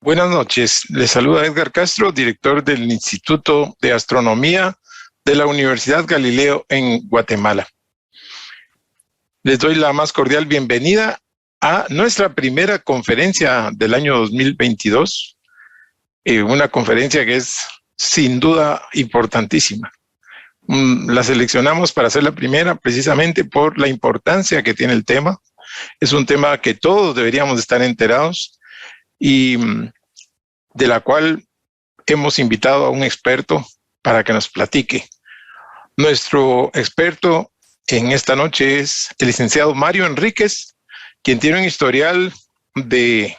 Buenas noches, les saluda Edgar Castro, director del Instituto de Astronomía de la Universidad Galileo en Guatemala. Les doy la más cordial bienvenida a nuestra primera conferencia del año 2022, una conferencia que es sin duda importantísima. La seleccionamos para ser la primera precisamente por la importancia que tiene el tema. Es un tema que todos deberíamos estar enterados y de la cual hemos invitado a un experto para que nos platique. Nuestro experto en esta noche es el licenciado Mario Enríquez, quien tiene un historial de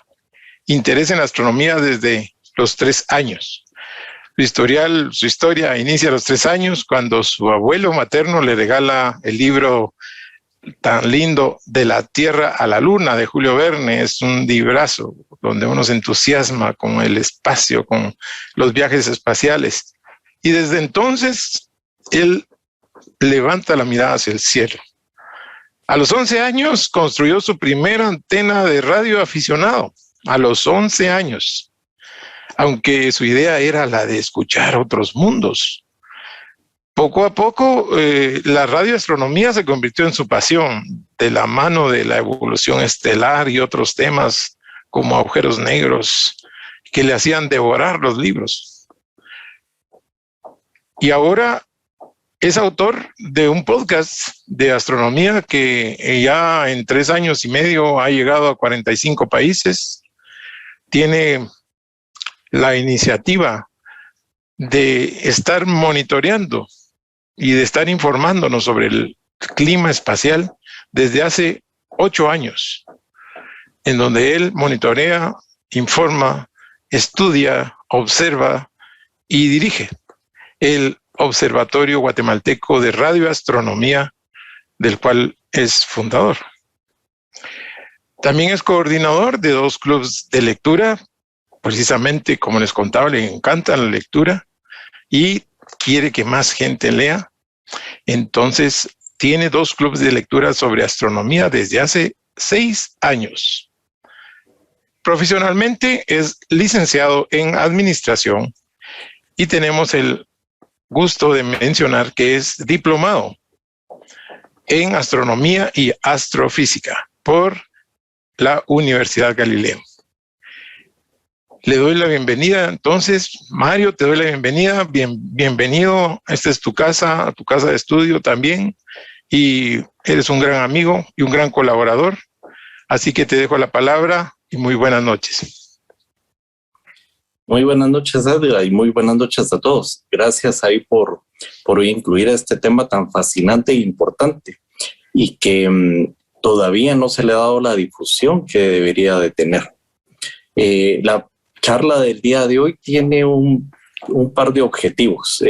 interés en astronomía desde los 3 años. Su historia inicia a los 3 años cuando su abuelo materno le regala el libro tan lindo De la Tierra a la Luna de Julio Verne. Es un librazo donde uno se entusiasma con el espacio, con los viajes espaciales. Y desde entonces él levanta la mirada hacia el cielo. A los 11 años construyó su primera antena de radio aficionado. A los 11 años. Aunque su idea era la de escuchar otros mundos. Poco a poco, la radioastronomía se convirtió en su pasión, de la mano de la evolución estelar y otros temas como agujeros negros que le hacían devorar los libros. Y ahora es autor de un podcast de astronomía que ya en 3 años y medio ha llegado a 45 países. Tiene la iniciativa de estar monitoreando y de estar informándonos sobre el clima espacial desde hace 8 años, en donde él monitorea, informa, estudia, observa y dirige el Observatorio Guatemalteco de Radioastronomía, del cual es fundador. También es coordinador de 2 clubes de lectura, precisamente como les contaba, le encanta la lectura y quiere que más gente lea. Entonces, tiene 2 clubes de lectura sobre astronomía desde hace 6 años. Profesionalmente es licenciado en administración y tenemos el gusto de mencionar que es diplomado en astronomía y astrofísica por la Universidad Galileo. Le doy la bienvenida. Entonces, Mario, te doy la bienvenida. Bienvenido. Esta es tu casa de estudio también. Y eres un gran amigo y un gran colaborador. Así que te dejo la palabra y muy buenas noches. Muy buenas noches, Edgar, y muy buenas noches a todos. Gracias ahí por incluir este tema tan fascinante e importante y que todavía no se le ha dado la difusión que debería de tener. La charla del día de hoy tiene un par de objetivos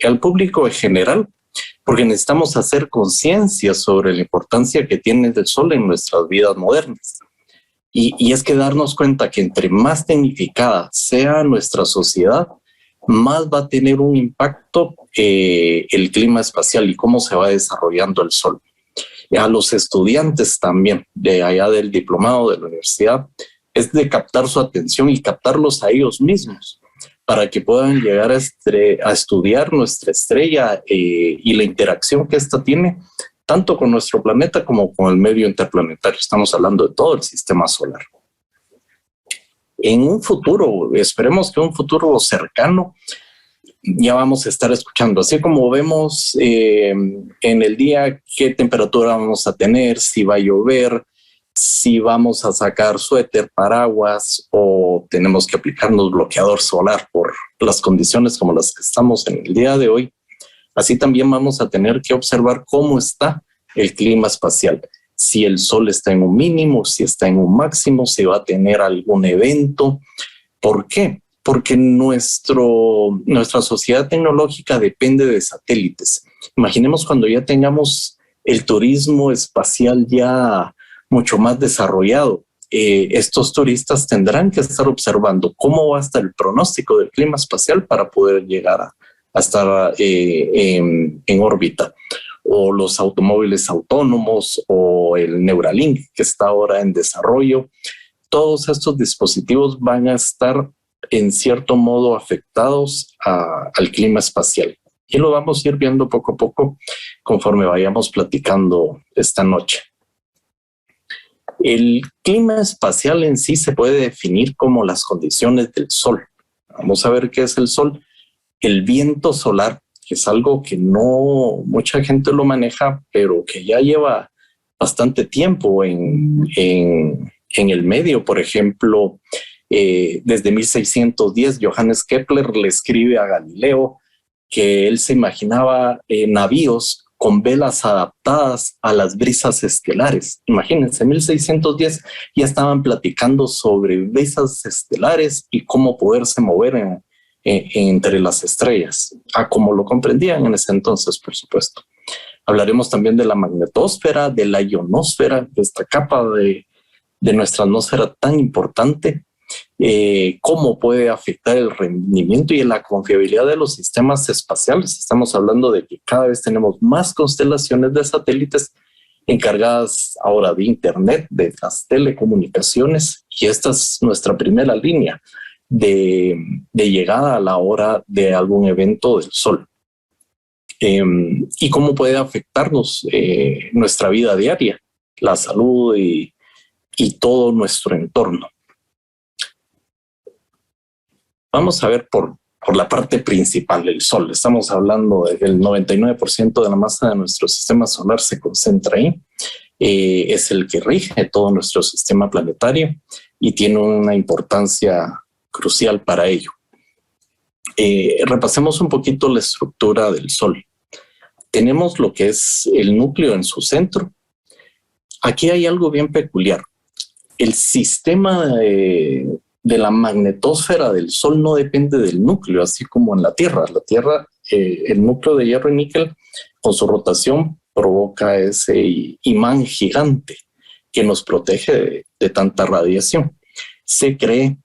al público en general, porque necesitamos hacer conciencia sobre la importancia que tiene el sol en nuestras vidas modernas. Y es que darnos cuenta que entre más tecnificada sea nuestra sociedad, más va a tener un impacto el clima espacial y cómo se va desarrollando el sol. A los estudiantes también, de allá del diplomado de la universidad, es de captar su atención y captarlos a ellos mismos para que puedan llegar a estudiar nuestra estrella y la interacción que esta tiene tanto con nuestro planeta como con el medio interplanetario. Estamos hablando de todo el sistema solar. En un futuro, esperemos que un futuro cercano, ya vamos a estar escuchando, así como vemos en el día qué temperatura vamos a tener, si va a llover, si vamos a sacar suéter, paraguas o tenemos que aplicarnos bloqueador solar por las condiciones como las que estamos en el día de hoy. Así también vamos a tener que observar cómo está el clima espacial. Si el sol está en un mínimo, si está en un máximo, si va a tener algún evento. ¿Por qué? Porque nuestra sociedad tecnológica depende de satélites. Imaginemos cuando ya tengamos el turismo espacial ya mucho más desarrollado. Estos turistas tendrán que estar observando cómo va a estar el pronóstico del clima espacial para poder llegar a estar en órbita. O los automóviles autónomos o el Neuralink que está ahora en desarrollo. todos estos dispositivos van a estar en cierto modo afectados al clima espacial. Y lo vamos a ir viendo poco a poco conforme vayamos platicando esta noche. El clima espacial en sí se puede definir como las condiciones del Sol. Vamos a ver qué es el Sol. El viento solar, que es algo que no mucha gente lo maneja, pero que ya lleva bastante tiempo en el medio. Por ejemplo, desde 1610, Johannes Kepler le escribe a Galileo que él se imaginaba navíos con velas adaptadas a las brisas estelares. Imagínense, en 1610 ya estaban platicando sobre brisas estelares y cómo poderse mover entre las estrellas, como lo comprendían en ese entonces, por supuesto. Hablaremos también de la magnetosfera, de la ionosfera, de esta capa de nuestra atmósfera tan importante, cómo puede afectar el rendimiento y la confiabilidad de los sistemas espaciales. Estamos hablando de que cada vez tenemos más constelaciones de satélites encargadas ahora de Internet, de las telecomunicaciones, y esta es nuestra primera línea de llegada a la hora de algún evento del Sol. Y cómo puede afectarnos nuestra vida diaria, la salud y todo nuestro entorno. Vamos a ver por la parte principal del Sol. Estamos hablando de que el 99% de la masa de nuestro sistema solar se concentra ahí. Es el que rige todo nuestro sistema planetario y tiene una importancia crucial para ello. Repasemos un poquito la estructura del Sol. Tenemos lo que es el núcleo en su centro. Aquí hay algo bien peculiar. El sistema de la magnetosfera del Sol no depende del núcleo, así como en la Tierra. La Tierra, el núcleo de hierro y níquel, con su rotación, provoca ese imán gigante que nos protege de tanta radiación. Se cree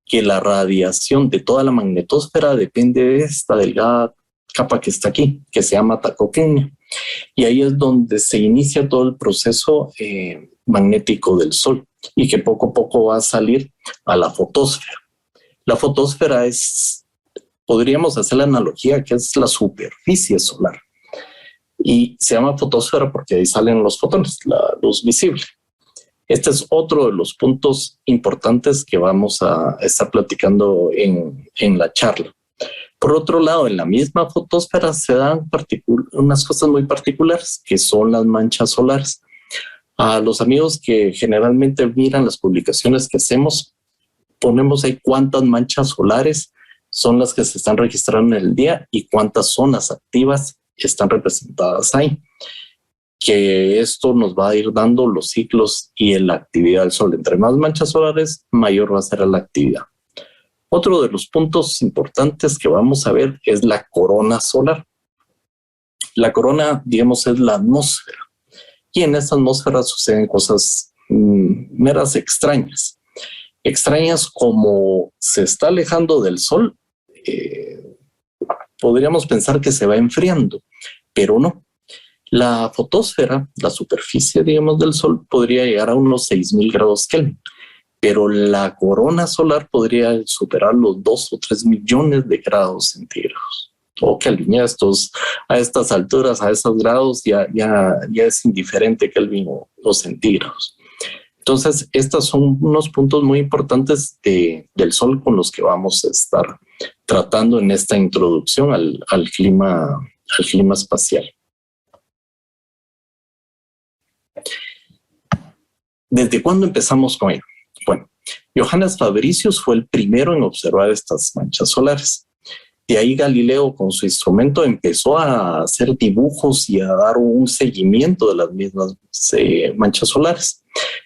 que la radiación de toda la magnetosfera depende de esta delgada capa que está aquí, que se llama tacoclina. Y ahí es donde se inicia todo el proceso magnético del Sol y que poco a poco va a salir a la fotosfera. La fotosfera podríamos hacer la analogía que es la superficie solar. Y se llama fotosfera porque ahí salen los fotones, la luz visible. Este es otro de los puntos importantes que vamos a estar platicando en la charla. Por otro lado, en la misma fotosfera se dan unas cosas muy particulares, que son las manchas solares. A los amigos que generalmente miran las publicaciones que hacemos, ponemos ahí cuántas manchas solares son las que se están registrando en el día y cuántas zonas activas están representadas ahí. Que esto nos va a ir dando los ciclos y la actividad del Sol. Entre más manchas solares, mayor va a ser la actividad. Otro de los puntos importantes que vamos a ver es la corona solar. La corona, digamos, es la atmósfera. Y en esta atmósfera suceden cosas meras extrañas. Extrañas como se está alejando del Sol, podríamos pensar que se va enfriando, pero no. La fotosfera, la superficie, digamos, del Sol, podría llegar a unos 6,000 grados Kelvin, pero la corona solar podría superar los 2 o 3 millones de grados centígrados. O Kelvin, a estas alturas, a esos grados, ya es indiferente Kelvin o centígrados. Entonces, estos son unos puntos muy importantes del Sol con los que vamos a estar tratando en esta introducción al clima espacial. ¿Desde cuándo empezamos con ello? Bueno, Johannes Fabricius fue el primero en observar estas manchas solares. De ahí Galileo con su instrumento empezó a hacer dibujos y a dar un seguimiento de las mismas manchas solares.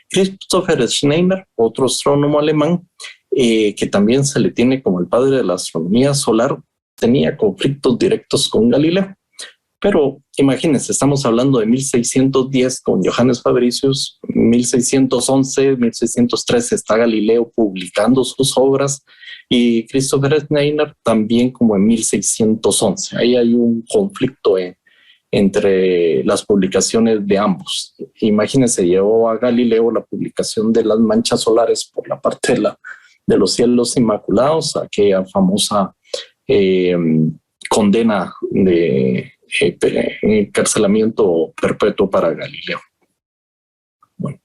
Christopher Schneider, otro astrónomo alemán, que también se le tiene como el padre de la astronomía solar, tenía conflictos directos con Galileo. Pero imagínense, estamos hablando de 1610 con Johannes Fabricius, 1611, 1613 está Galileo publicando sus obras y Christopher Schneider también como en 1611. Ahí hay un conflicto entre las publicaciones de ambos. Imagínense, llevó a Galileo la publicación de las manchas solares por la parte de los cielos inmaculados, aquella famosa condena de encarcelamiento perpetuo para Galileo. Bueno,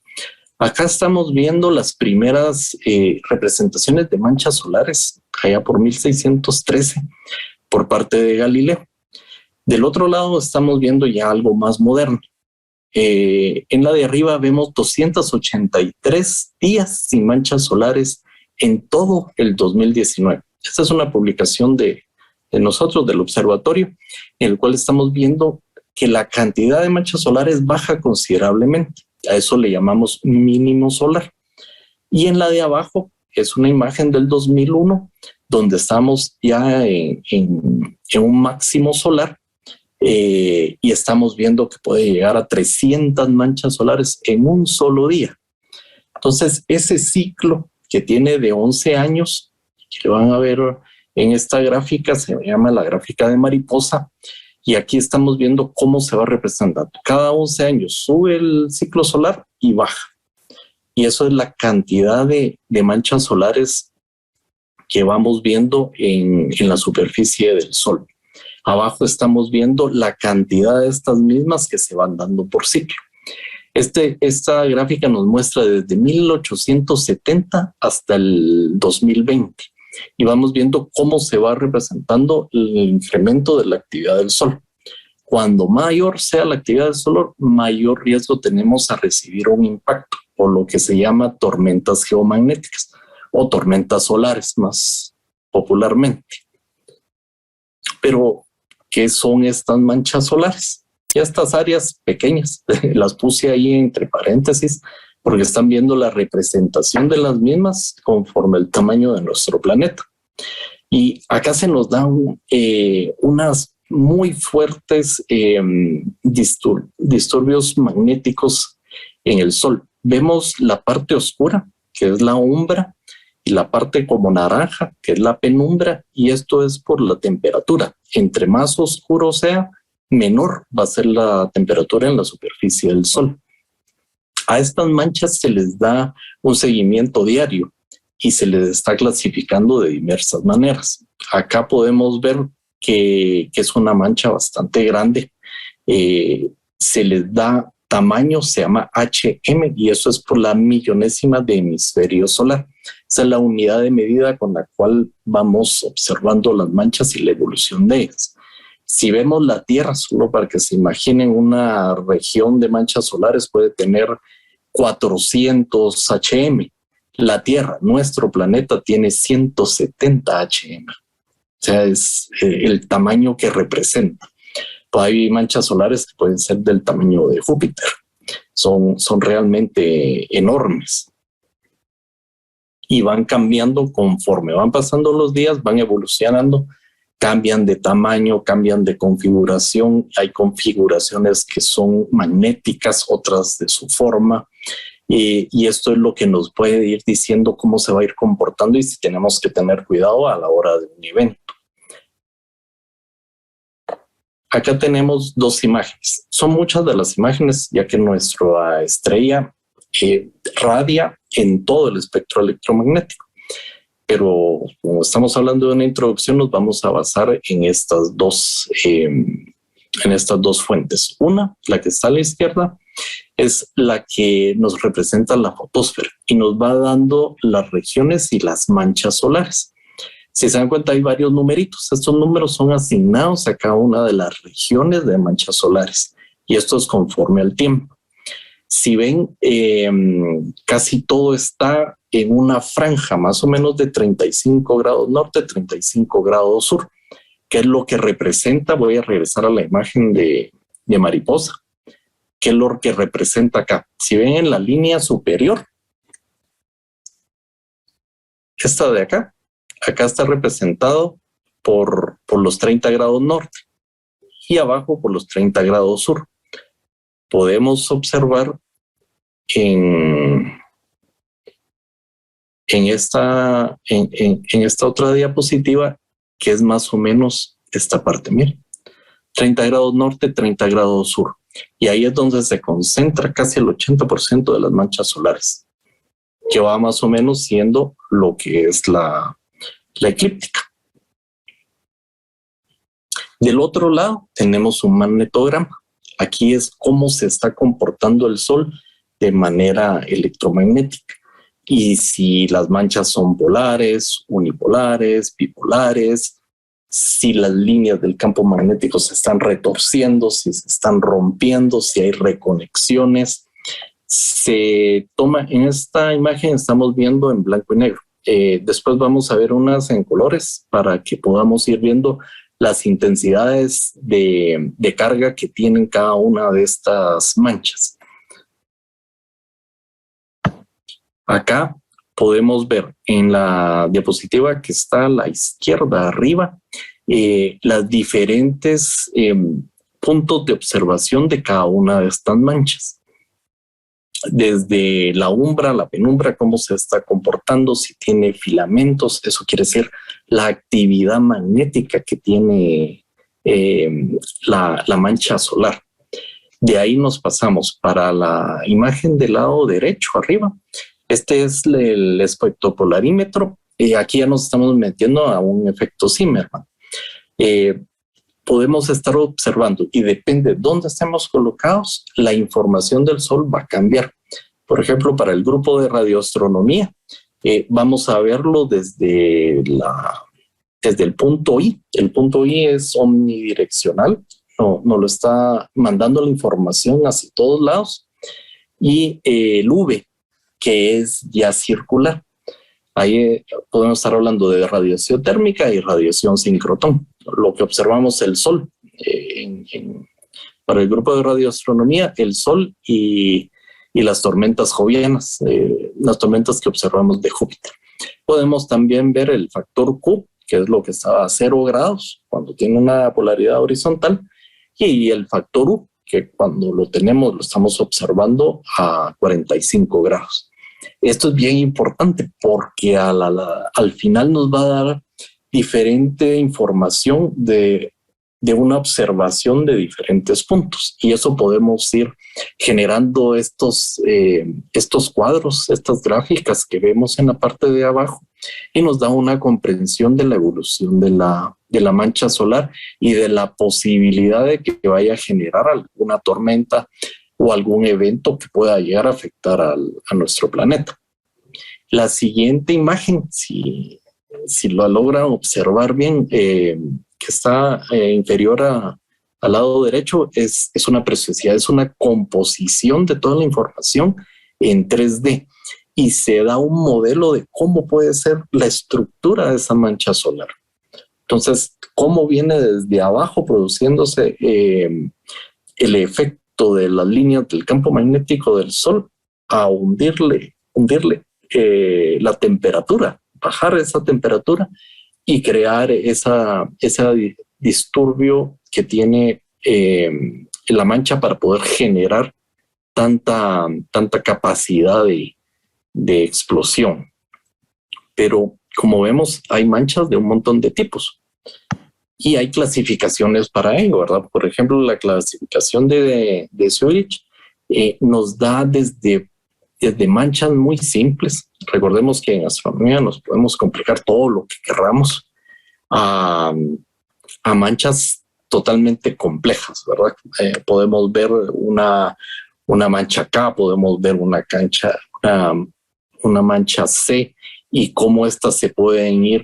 acá estamos viendo las primeras representaciones de manchas solares, allá por 1613, por parte de Galileo. Del otro lado estamos viendo ya algo más moderno. En la de arriba vemos 283 días sin manchas solares en todo el 2019. Esta es una publicación de nosotros, del observatorio, en el cual estamos viendo que la cantidad de manchas solares baja considerablemente. A eso le llamamos mínimo solar. Y en la de abajo es una imagen del 2001, donde estamos ya en un máximo solar, y estamos viendo que puede llegar a 300 manchas solares en un solo día. Entonces, ese ciclo que tiene de 11 años, que van a ver en esta gráfica, se llama la gráfica de mariposa, y aquí estamos viendo cómo se va representando. Cada 11 años sube el ciclo solar y baja. Y eso es la cantidad de manchas solares que vamos viendo en la superficie del Sol. Abajo estamos viendo la cantidad de estas mismas que se van dando por ciclo. Esta gráfica nos muestra desde 1870 hasta el 2020 y vamos viendo cómo se va representando el incremento de la actividad del Sol. Cuando mayor sea la actividad del Sol, mayor riesgo tenemos a recibir un impacto, o lo que se llama tormentas geomagnéticas o tormentas solares más popularmente. Pero, ¿qué son estas manchas solares? Y estas áreas pequeñas, las puse ahí entre paréntesis, porque están viendo la representación de las mismas conforme el tamaño de nuestro planeta. Y acá se nos dan unas muy fuertes disturbios magnéticos en el Sol. Vemos la parte oscura, que es la umbra, y la parte como naranja, que es la penumbra, y esto es por la temperatura. Entre más oscuro sea, menor va a ser la temperatura en la superficie del Sol. A estas manchas se les da un seguimiento diario y se les está clasificando de diversas maneras. Acá podemos ver que es una mancha bastante grande. Se les da tamaño, se llama HM, y eso es por la millonésima de hemisferio solar. Esa es la unidad de medida con la cual vamos observando las manchas y la evolución de ellas. Si vemos la Tierra, solo para que se imaginen, una región de manchas solares puede tener 400 HM. La Tierra, nuestro planeta, tiene 170 HM. O sea, es el tamaño que representa. Pues hay manchas solares que pueden ser del tamaño de Júpiter. Son realmente enormes. Y van cambiando conforme van pasando los días, van evolucionando, cambian de tamaño, cambian de configuración. Hay configuraciones que son magnéticas, otras de su forma. Y esto es lo que nos puede ir diciendo cómo se va a ir comportando y si tenemos que tener cuidado a la hora de un evento. Acá tenemos dos imágenes. Son muchas de las imágenes, ya que nuestra estrella radia en todo el espectro electromagnético. Pero como estamos hablando de una introducción, nos vamos a basar en estas dos fuentes. Una, la que está a la izquierda, es la que nos representa la fotosfera y nos va dando las regiones y las manchas solares. Si se dan cuenta, hay varios numeritos. Estos números son asignados a cada una de las regiones de manchas solares y esto es conforme al tiempo. Si ven, casi todo está en una franja más o menos de 35 grados norte, 35 grados sur, que es lo que representa. Voy a regresar a la imagen de mariposa, que es lo que representa acá. Si ven en la línea superior, esta de acá está representado por los 30 grados norte y abajo por los 30 grados sur. Podemos observar en esta otra diapositiva que es más o menos esta parte. Miren, 30 grados norte, 30 grados sur. Y ahí es donde se concentra casi el 80% de las manchas solares, que va más o menos siendo lo que es la eclíptica. Del otro lado tenemos un magnetograma. Aquí es cómo se está comportando el Sol de manera electromagnética. Y si las manchas son polares, unipolares, bipolares, si las líneas del campo magnético se están retorciendo, si se están rompiendo, si hay reconexiones. Se toma en esta imagen, estamos viendo en blanco y negro. Después vamos a ver unas en colores para que podamos ir viendo las intensidades de carga que tienen cada una de estas manchas. Acá podemos ver en la diapositiva que está a la izquierda arriba las diferentes puntos de observación de cada una de estas manchas. Desde la umbra, la penumbra, cómo se está comportando, si tiene filamentos, eso quiere decir la actividad magnética que tiene la mancha solar. De ahí nos pasamos para la imagen del lado derecho arriba. Este es el espectropolarímetro. Aquí ya nos estamos metiendo a un efecto Zimmermann. Podemos estar observando y depende de dónde estemos colocados, la información del Sol va a cambiar. Por ejemplo, para el grupo de radioastronomía, vamos a verlo desde el punto I. El punto I es omnidireccional, nos lo está mandando la información hacia todos lados. Y el V, que es ya circular. Ahí podemos estar hablando de radiación térmica y radiación sincrotón. Lo que observamos el Sol. Para el grupo de radioastronomía, el Sol y las tormentas jovianas, las tormentas que observamos de Júpiter. Podemos también ver el factor Q, que es lo que está a 0 grados, cuando tiene una polaridad horizontal, y el factor U, que cuando lo tenemos lo estamos observando a 45 grados. Esto es bien importante porque al final nos va a dar diferente información de una observación de diferentes puntos, y eso podemos ir generando estos cuadros, estas gráficas que vemos en la parte de abajo, y nos da una comprensión de la evolución de la mancha solar y de la posibilidad de que vaya a generar alguna tormenta o algún evento que pueda llegar a afectar a nuestro planeta. La siguiente imagen, si lo logran observar bien, que está inferior al lado derecho, es una preciosidad, es una composición de toda la información en 3D, y se da un modelo de cómo puede ser la estructura de esa mancha solar. Entonces, cómo viene desde abajo produciéndose el efecto de las líneas del campo magnético del Sol a hundirle la temperatura, bajar esa temperatura y crear ese disturbio que tiene la mancha para poder generar tanta capacidad de explosión. Pero como vemos, hay manchas de un montón de tipos y hay clasificaciones para ello, ¿verdad? Por ejemplo, la clasificación de Zurich nos da desde manchas muy simples. Recordemos que en astronomía nos podemos complicar todo lo que queramos, a manchas totalmente complejas, ¿verdad? Podemos ver una mancha K, podemos ver una mancha C, y cómo estas se pueden ir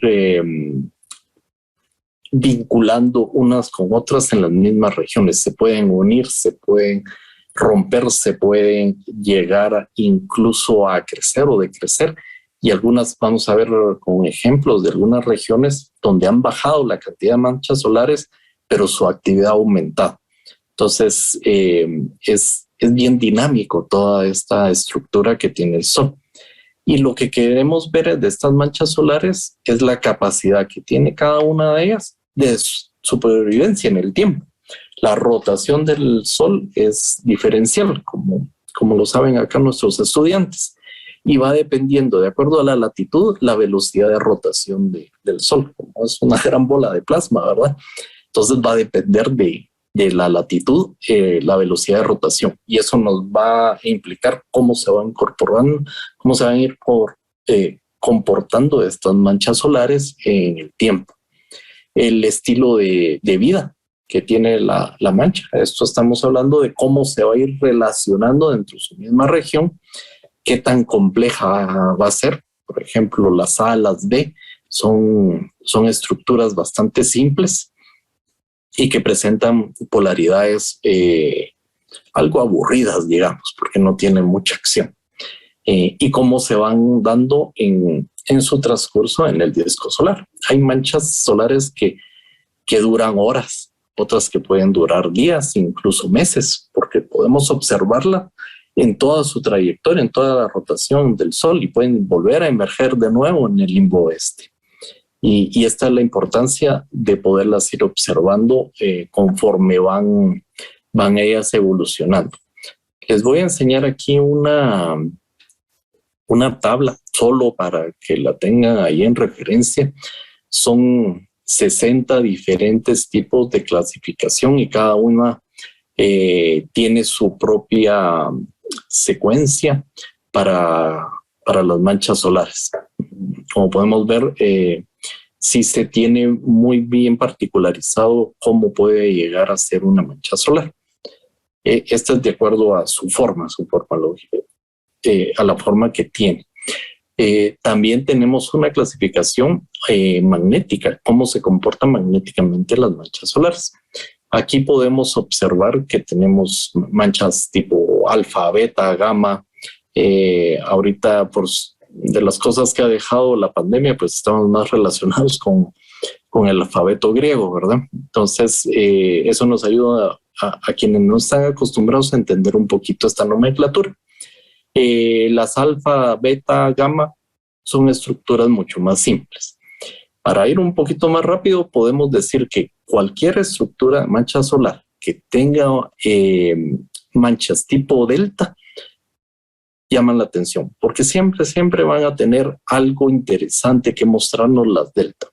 vinculando unas con otras en las mismas regiones. Se pueden unir, se pueden romper, se pueden llegar incluso a crecer o decrecer, y algunas vamos a ver con ejemplos de algunas regiones donde han bajado la cantidad de manchas solares, pero su actividad ha aumentado. Entonces es bien dinámico toda esta estructura que tiene el Sol. Y lo que queremos ver de estas manchas solares es la capacidad que tiene cada una de ellas de supervivencia en el tiempo. La rotación del Sol es diferencial, como lo saben acá nuestros estudiantes, y va dependiendo, de acuerdo a la latitud, la velocidad de rotación del Sol. Como es una gran bola de plasma, ¿verdad? Entonces va a depender de de la latitud, la velocidad de rotación. Y eso nos va a implicar cómo se van incorporando, cómo se van a ir comportando estas manchas solares en el tiempo. El estilo de vida que tiene la mancha. Esto estamos hablando de cómo se va a ir relacionando dentro de su misma región, qué tan compleja va a ser. Por ejemplo, las A, las B son estructuras bastante simples y que presentan polaridades algo aburridas, digamos, porque no tienen mucha acción. Y cómo se van dando en su transcurso en el disco solar. Hay manchas solares que duran horas, otras que pueden durar días, incluso meses, porque podemos observarla en toda su trayectoria, en toda la rotación del Sol, y pueden volver a emerger de nuevo en el limbo oeste. Y esta es la importancia de poderlas ir observando conforme van ellas evolucionando. Les voy a enseñar aquí una tabla, solo para que la tengan ahí en referencia. Son 60 diferentes tipos de clasificación y cada una tiene su propia secuencia para las manchas solares. Como podemos ver, sí se tiene muy bien particularizado cómo puede llegar a ser una mancha solar. Esta es de acuerdo a su forma lógica, a la forma que tiene. También tenemos una clasificación magnética, cómo se comportan magnéticamente las manchas solares. Aquí podemos observar que tenemos manchas tipo alfa, beta, gamma. Ahorita, de las cosas que ha dejado la pandemia, pues estamos más relacionados con el alfabeto griego, ¿verdad? Entonces, eso nos ayuda a quienes no están acostumbrados a entender un poquito esta nomenclatura. Las alfa, beta, gamma son estructuras mucho más simples. Para ir un poquito más rápido, podemos decir que cualquier estructura de mancha solar que tenga manchas tipo delta llaman la atención, porque siempre van a tener algo interesante que mostrarnos las delta.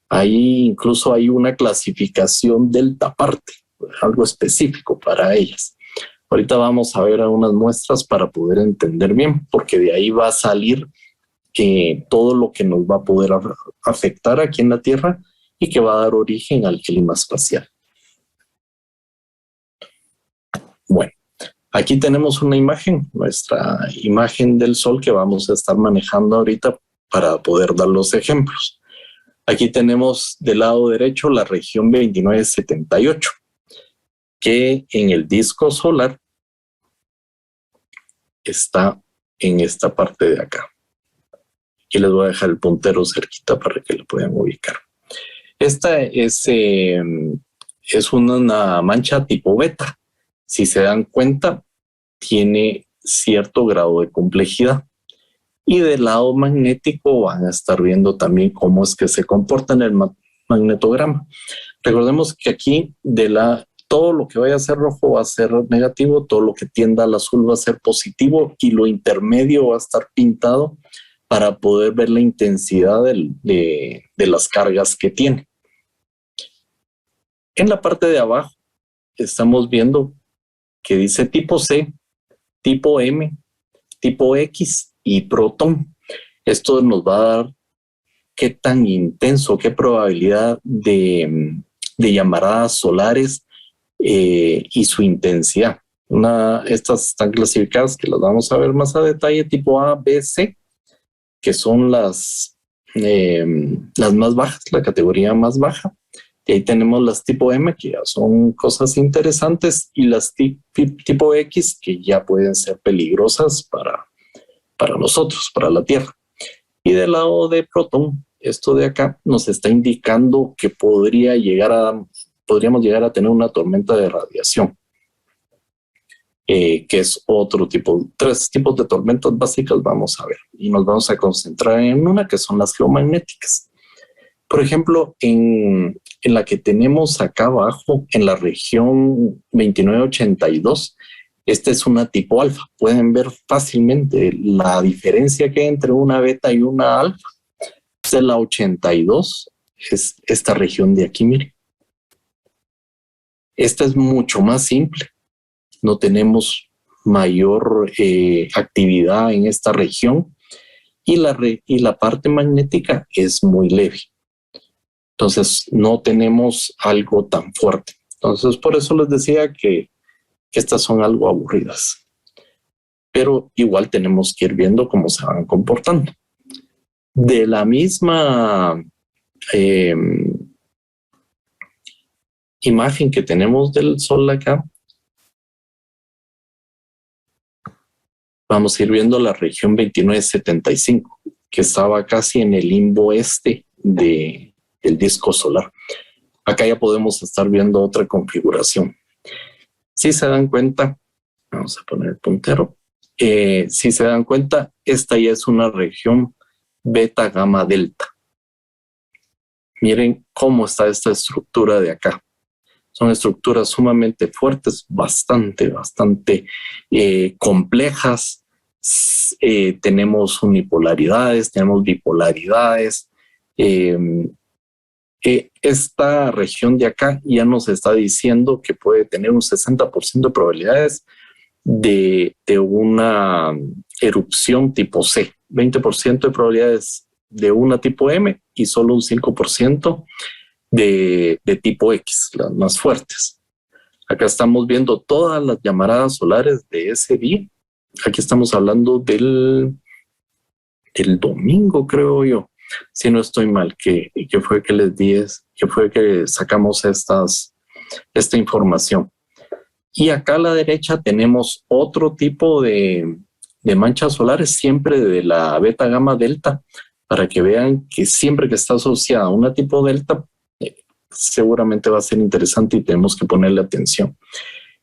Ahí incluso hay una clasificación delta aparte, algo específico para ellas. Ahorita vamos a ver algunas muestras para poder entender bien, porque de ahí va a salir todo lo que nos va a poder afectar aquí en la Tierra y que va a dar origen al clima espacial. Bueno, aquí tenemos una imagen, nuestra imagen del Sol que vamos a estar manejando ahorita para poder dar los ejemplos. Aquí tenemos del lado derecho la región 2978, que en el disco solar está en esta parte de acá. Aquí les voy a dejar el puntero cerquita para que lo puedan ubicar. Esta es una mancha tipo beta. Si se dan cuenta, tiene cierto grado de complejidad. Y del lado magnético van a estar viendo también cómo es que se comporta en el magnetograma. Recordemos que aquí todo lo que vaya a ser rojo va a ser negativo, todo lo que tienda al azul va a ser positivo y lo intermedio va a estar pintado para poder ver la intensidad de las cargas que tiene. En la parte de abajo estamos viendo que dice tipo C, tipo M, tipo X y protón. Esto nos va a dar qué tan intenso, qué probabilidad de llamaradas solares y su intensidad. Estas están clasificadas, que las vamos a ver más a detalle, tipo A, B, C, que son las más bajas, la categoría más baja. Y ahí tenemos las tipo M, que ya son cosas interesantes, y las tipo X, que ya pueden ser peligrosas para nosotros, para la Tierra. Y del lado de protón, esto de acá nos está indicando que podríamos llegar a tener una tormenta de radiación, que es otro tipo, 3 tipos de tormentas básicas vamos a ver, y nos vamos a concentrar en una que son las geomagnéticas. Por ejemplo, en la que tenemos acá abajo, en la región 2982, esta es una tipo alfa. Pueden ver fácilmente la diferencia que hay entre una beta y una alfa. Esta es la 82, es esta región de aquí, miren. Esta es mucho más simple. No tenemos mayor actividad en esta región y la parte magnética es muy leve. Entonces no tenemos algo tan fuerte. Entonces por eso les decía que estas son algo aburridas. Pero igual tenemos que ir viendo cómo se van comportando. De la misma imagen que tenemos del Sol acá, vamos a ir viendo la región 2975, que estaba casi en el limbo este del disco solar. Acá ya podemos estar viendo otra configuración. Si se dan cuenta, vamos a poner el puntero. Si se dan cuenta, esta ya es una región beta, gamma, delta. Miren cómo está esta estructura de acá. Son estructuras sumamente fuertes, bastante complejas. Tenemos unipolaridades, tenemos bipolaridades. Esta región de acá ya nos está diciendo que puede tener un 60% de probabilidades de una erupción tipo C, 20% de probabilidades de una tipo M y solo un 5% de tipo X, las más fuertes. Acá estamos viendo todas las llamaradas solares de ese día. Aquí estamos hablando del domingo, creo yo, si no estoy mal, que fue que les di, que fue que sacamos esta información. Y acá a la derecha tenemos otro tipo de manchas solares, siempre de la beta, gamma, delta, para que vean que siempre que está asociada a una tipo delta, seguramente va a ser interesante y tenemos que ponerle atención.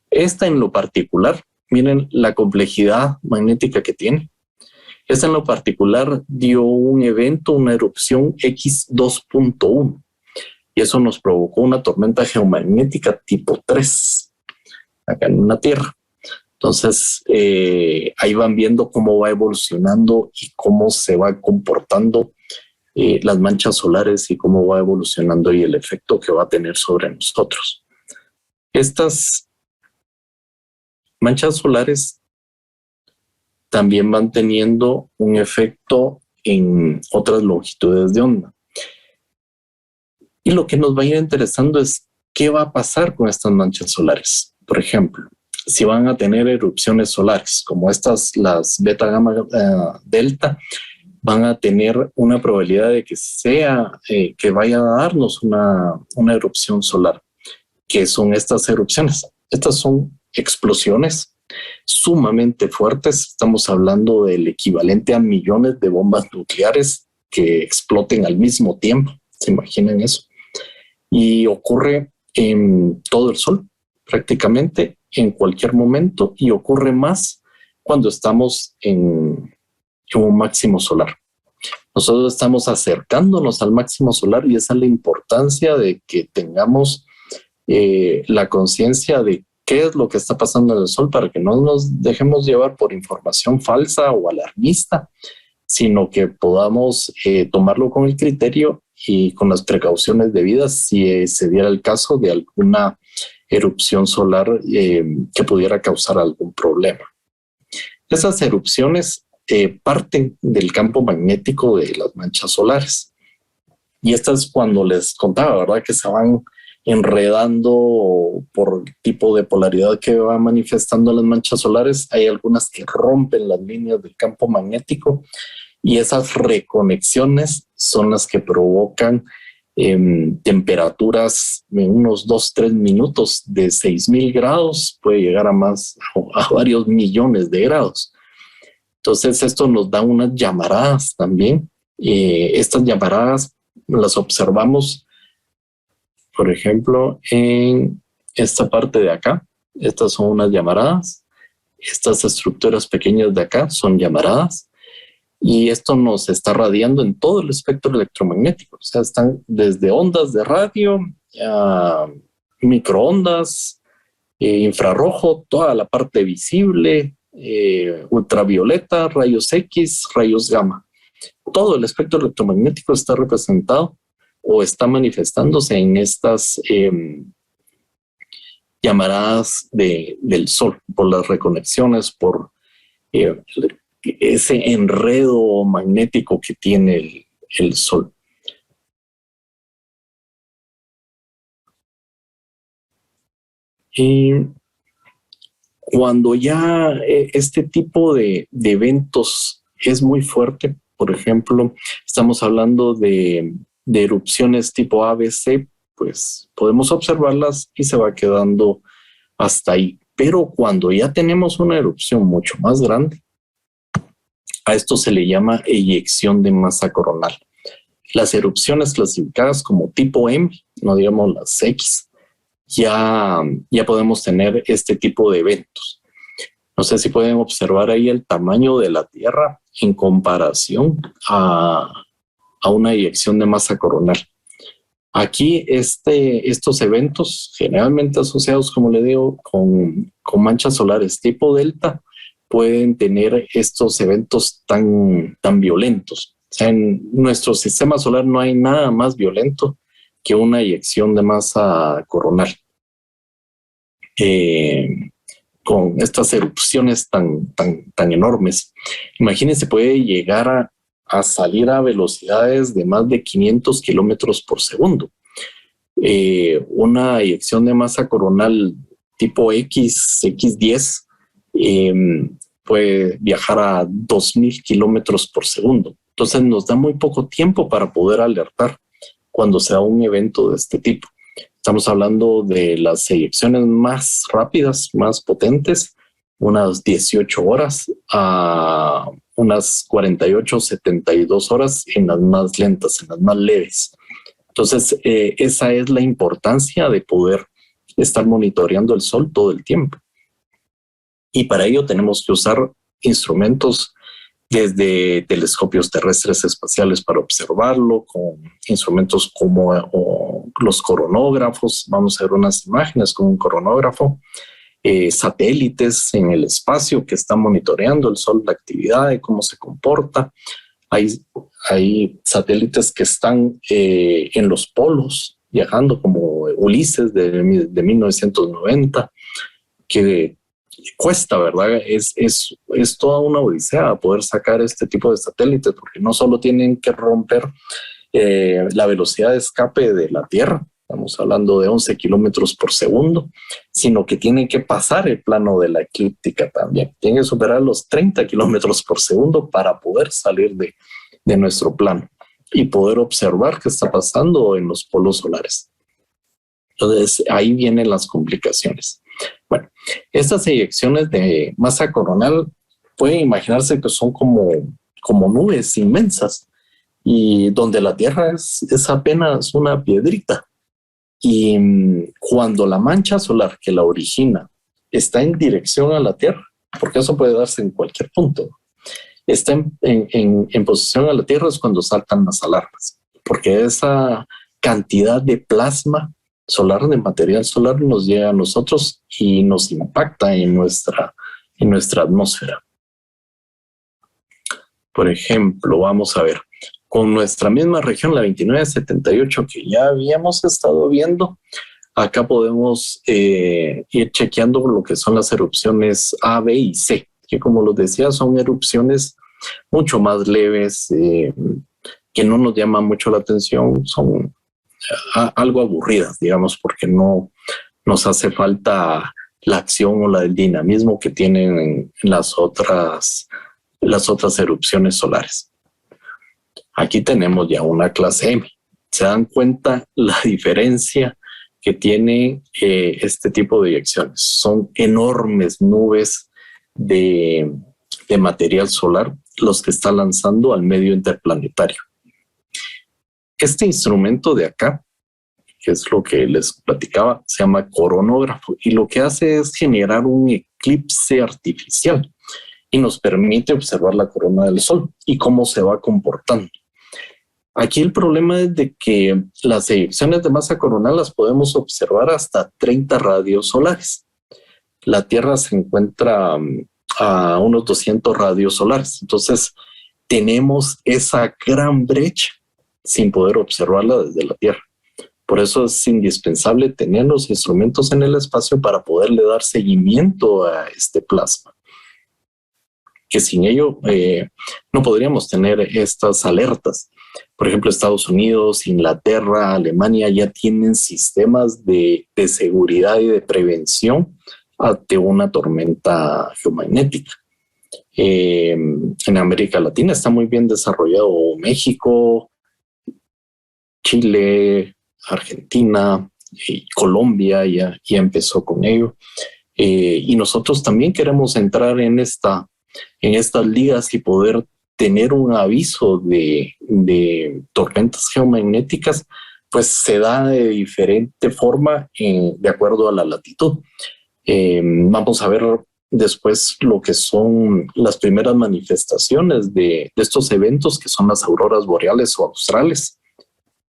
Esta en lo particular, miren la complejidad magnética que tiene. Esta en lo particular dio un evento, una erupción X2.1 y eso nos provocó una tormenta geomagnética tipo 3 acá en la Tierra. Entonces, ahí van viendo cómo va evolucionando y cómo se va comportando las manchas solares y cómo va evolucionando y el efecto que va a tener sobre nosotros. Estas manchas solares también van teniendo un efecto en otras longitudes de onda. Y lo que nos va a ir interesando es qué va a pasar con estas manchas solares. Por ejemplo, si van a tener erupciones solares, como estas, las beta, gamma, delta, van a tener una probabilidad de que vaya a darnos una erupción solar. ¿Qué son estas erupciones? Estas son explosiones sumamente fuertes. Estamos hablando del equivalente a millones de bombas nucleares que exploten al mismo tiempo. ¿Se imaginan eso? Y ocurre en todo el Sol, prácticamente en cualquier momento, y ocurre más cuando estamos en un máximo solar. Nosotros estamos acercándonos al máximo solar y esa es la importancia de que tengamos la conciencia de qué es lo que está pasando en el Sol para que no nos dejemos llevar por información falsa o alarmista, sino que podamos tomarlo con el criterio y con las precauciones debidas si se diera el caso de alguna erupción solar que pudiera causar algún problema. Esas erupciones parten del campo magnético de las manchas solares. Y esta es cuando les contaba, ¿verdad? Que se van enredando por el tipo de polaridad que va manifestando las manchas solares. Hay algunas que rompen las líneas del campo magnético y esas reconexiones son las que provocan temperaturas en unos 2-3 minutos de 6,000 grados, puede llegar a varios millones de grados. Entonces esto nos da unas llamaradas también. Estas llamaradas las observamos, por ejemplo, en esta parte de acá. Estas son unas llamaradas. Estas estructuras pequeñas de acá son llamaradas. Y esto nos está radiando en todo el espectro electromagnético. O sea, están desde ondas de radio, microondas, infrarrojo, toda la parte visible, ultravioleta, rayos X, rayos gamma. Todo el espectro electromagnético está representado o está manifestándose en llamaradas del Sol, por las reconexiones, por ese enredo magnético que tiene el Sol. Y cuando ya este tipo de eventos es muy fuerte, por ejemplo, estamos hablando de erupciones tipo ABC, pues podemos observarlas y se va quedando hasta ahí. Pero cuando ya tenemos una erupción mucho más grande, a esto se le llama eyección de masa coronal. Las erupciones clasificadas como tipo M, no digamos las X, ya podemos tener este tipo de eventos. No sé si pueden observar ahí el tamaño de la Tierra en comparación a una eyección de masa coronal. Aquí estos eventos, generalmente asociados, como le digo, con manchas solares tipo delta, pueden tener estos eventos tan violentos. O sea, en nuestro sistema solar no hay nada más violento que una eyección de masa coronal. Con estas erupciones tan enormes. Imagínense, puede llegar a salir a velocidades de más de 500 kilómetros por segundo. Una eyección de masa coronal tipo X10 puede viajar a 2000 kilómetros por segundo. Entonces nos da muy poco tiempo para poder alertar cuando sea un evento de este tipo. Estamos hablando de las eyecciones más rápidas, más potentes, unas 18 horas a unas 48, 72 horas en las más lentas, en las más leves. Entonces, esa es la importancia de poder estar monitoreando el Sol todo el tiempo. Y para ello tenemos que usar instrumentos desde telescopios terrestres espaciales para observarlo, con instrumentos como los coronógrafos. Vamos a ver unas imágenes con un coronógrafo, satélites en el espacio que están monitoreando el Sol, la actividad y cómo se comporta. Hay satélites que están en los polos viajando, como Ulises de 1990, que cuesta, ¿verdad? Es toda una odisea poder sacar este tipo de satélites, porque no solo tienen que romper la velocidad de escape de la Tierra, estamos hablando de 11 kilómetros por segundo, sino que tienen que pasar el plano de la eclíptica también. Tienen que superar los 30 kilómetros por segundo para poder salir de nuestro plano y poder observar qué está pasando en los polos solares. Entonces, ahí vienen las complicaciones. Bueno, estas eyecciones de masa coronal pueden imaginarse que son como nubes inmensas y donde la Tierra es apenas una piedrita. Y cuando la mancha solar que la origina está en dirección a la Tierra, porque eso puede darse en cualquier punto, está en posición a la Tierra, es cuando saltan las alarmas, porque esa cantidad de plasma solar, de material solar, nos llega a nosotros y nos impacta en nuestra atmósfera. Por ejemplo, vamos a ver, con nuestra misma región, la 2978, que ya habíamos estado viendo, acá podemos ir chequeando lo que son las erupciones A, B y C, que como los decía, son erupciones mucho más leves, que no nos llaman mucho la atención, son algo aburridas, digamos, porque no nos hace falta la acción o el dinamismo que tienen en las otras erupciones solares. Aquí tenemos ya una clase M. ¿Se dan cuenta la diferencia que tiene este tipo de eyecciones? Son enormes nubes de material solar los que está lanzando al medio interplanetario. Este instrumento de acá, que es lo que les platicaba, se llama coronógrafo y lo que hace es generar un eclipse artificial y nos permite observar la corona del Sol y cómo se va comportando. Aquí el problema es de que las eyecciones de masa coronal las podemos observar hasta 30 radios solares. La Tierra se encuentra a unos 200 radios solares. Entonces tenemos esa gran brecha sin poder observarla desde la Tierra. Por eso es indispensable tener los instrumentos en el espacio para poderle dar seguimiento a este plasma, que sin ello no podríamos tener estas alertas. Por ejemplo, Estados Unidos, Inglaterra, Alemania ya tienen sistemas de seguridad y de prevención ante una tormenta geomagnética. En América Latina está muy bien desarrollado México, Chile, Argentina, Colombia ya empezó con ello. Y nosotros también queremos entrar en estas ligas y poder tener un aviso de tormentas geomagnéticas, pues se da de diferente forma de acuerdo a la latitud. Vamos a ver después lo que son las primeras manifestaciones de estos eventos, que son las auroras boreales o australes,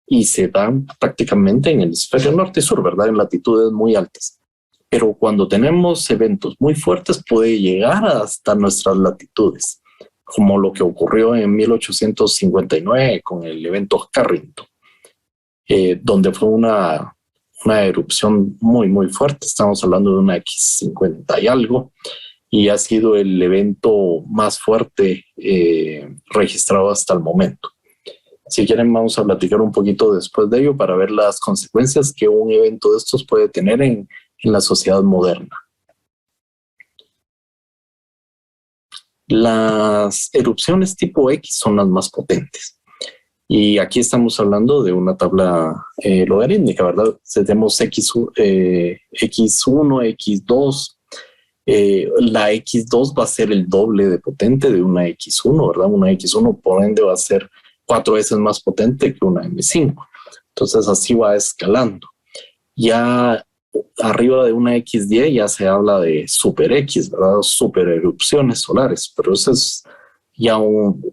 y se dan prácticamente en el hemisferio norte y sur, ¿verdad? En latitudes muy altas. Pero cuando tenemos eventos muy fuertes puede llegar hasta nuestras latitudes, como lo que ocurrió en 1859 con el evento Carrington, donde fue una erupción muy, muy fuerte. Estamos hablando de una X50 y algo, y ha sido el evento más fuerte registrado hasta el momento. Si quieren, vamos a platicar un poquito después de ello para ver las consecuencias que un evento de estos puede tener en la sociedad moderna. Las erupciones tipo X son las más potentes. Y aquí estamos hablando de una tabla logarítmica, ¿verdad? Tenemos X1, X2. La X2 va a ser el doble de potente de una X1, ¿verdad? Una X1 por ende va a ser 4 veces más potente que una M5. Entonces así va escalando. Ya arriba de una X10 ya se habla de super X, ¿verdad? Super erupciones solares, pero eso es ya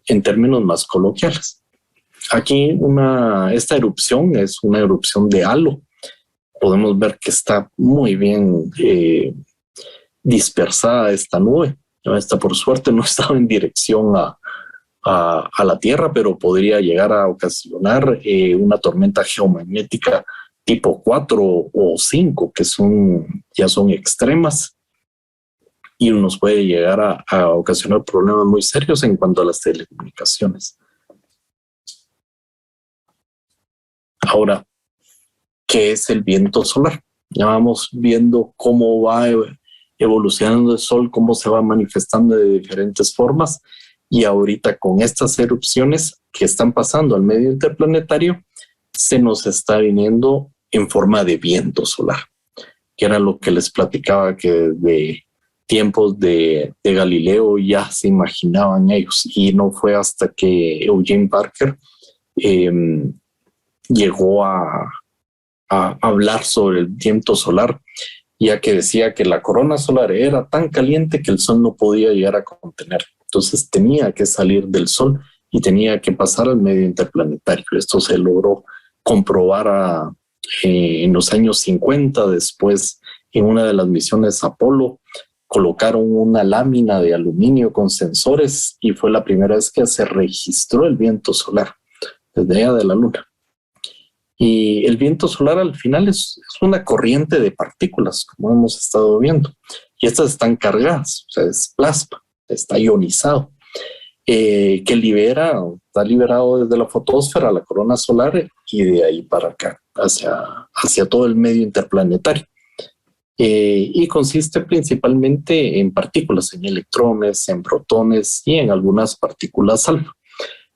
en términos más coloquiales. Aquí esta erupción es una erupción de halo. Podemos ver que está muy bien dispersada esta nube. Esta, por suerte, no estaba en dirección a la Tierra, pero podría llegar a ocasionar una tormenta geomagnética tipo 4 o 5, que ya son extremas, y nos puede llegar a ocasionar problemas muy serios en cuanto a las telecomunicaciones. Ahora, ¿qué es el viento solar? Ya vamos viendo cómo va evolucionando el Sol, cómo se va manifestando de diferentes formas, y ahorita con estas erupciones que están pasando al medio interplanetario, se nos está viniendo en forma de viento solar, que era lo que les platicaba, que desde tiempos de Galileo ya se imaginaban ellos, y no fue hasta que Eugene Parker llegó a hablar sobre el viento solar, ya que decía que la corona solar era tan caliente que el Sol no podía llegar a contener. Entonces tenía que salir del Sol y tenía que pasar al medio interplanetario. Esto se logró comprobar en los años 50. Después, en una de las misiones Apolo, colocaron una lámina de aluminio con sensores y fue la primera vez que se registró el viento solar desde allá de la Luna. Y el viento solar al final es una corriente de partículas, como hemos estado viendo. Y estas están cargadas, o sea, es plasma, está ionizado, que está liberado desde la fotosfera a la corona solar y de ahí para acá, hacia todo el medio interplanetario. Y consiste principalmente en partículas, en electrones, en protones y en algunas partículas alfa.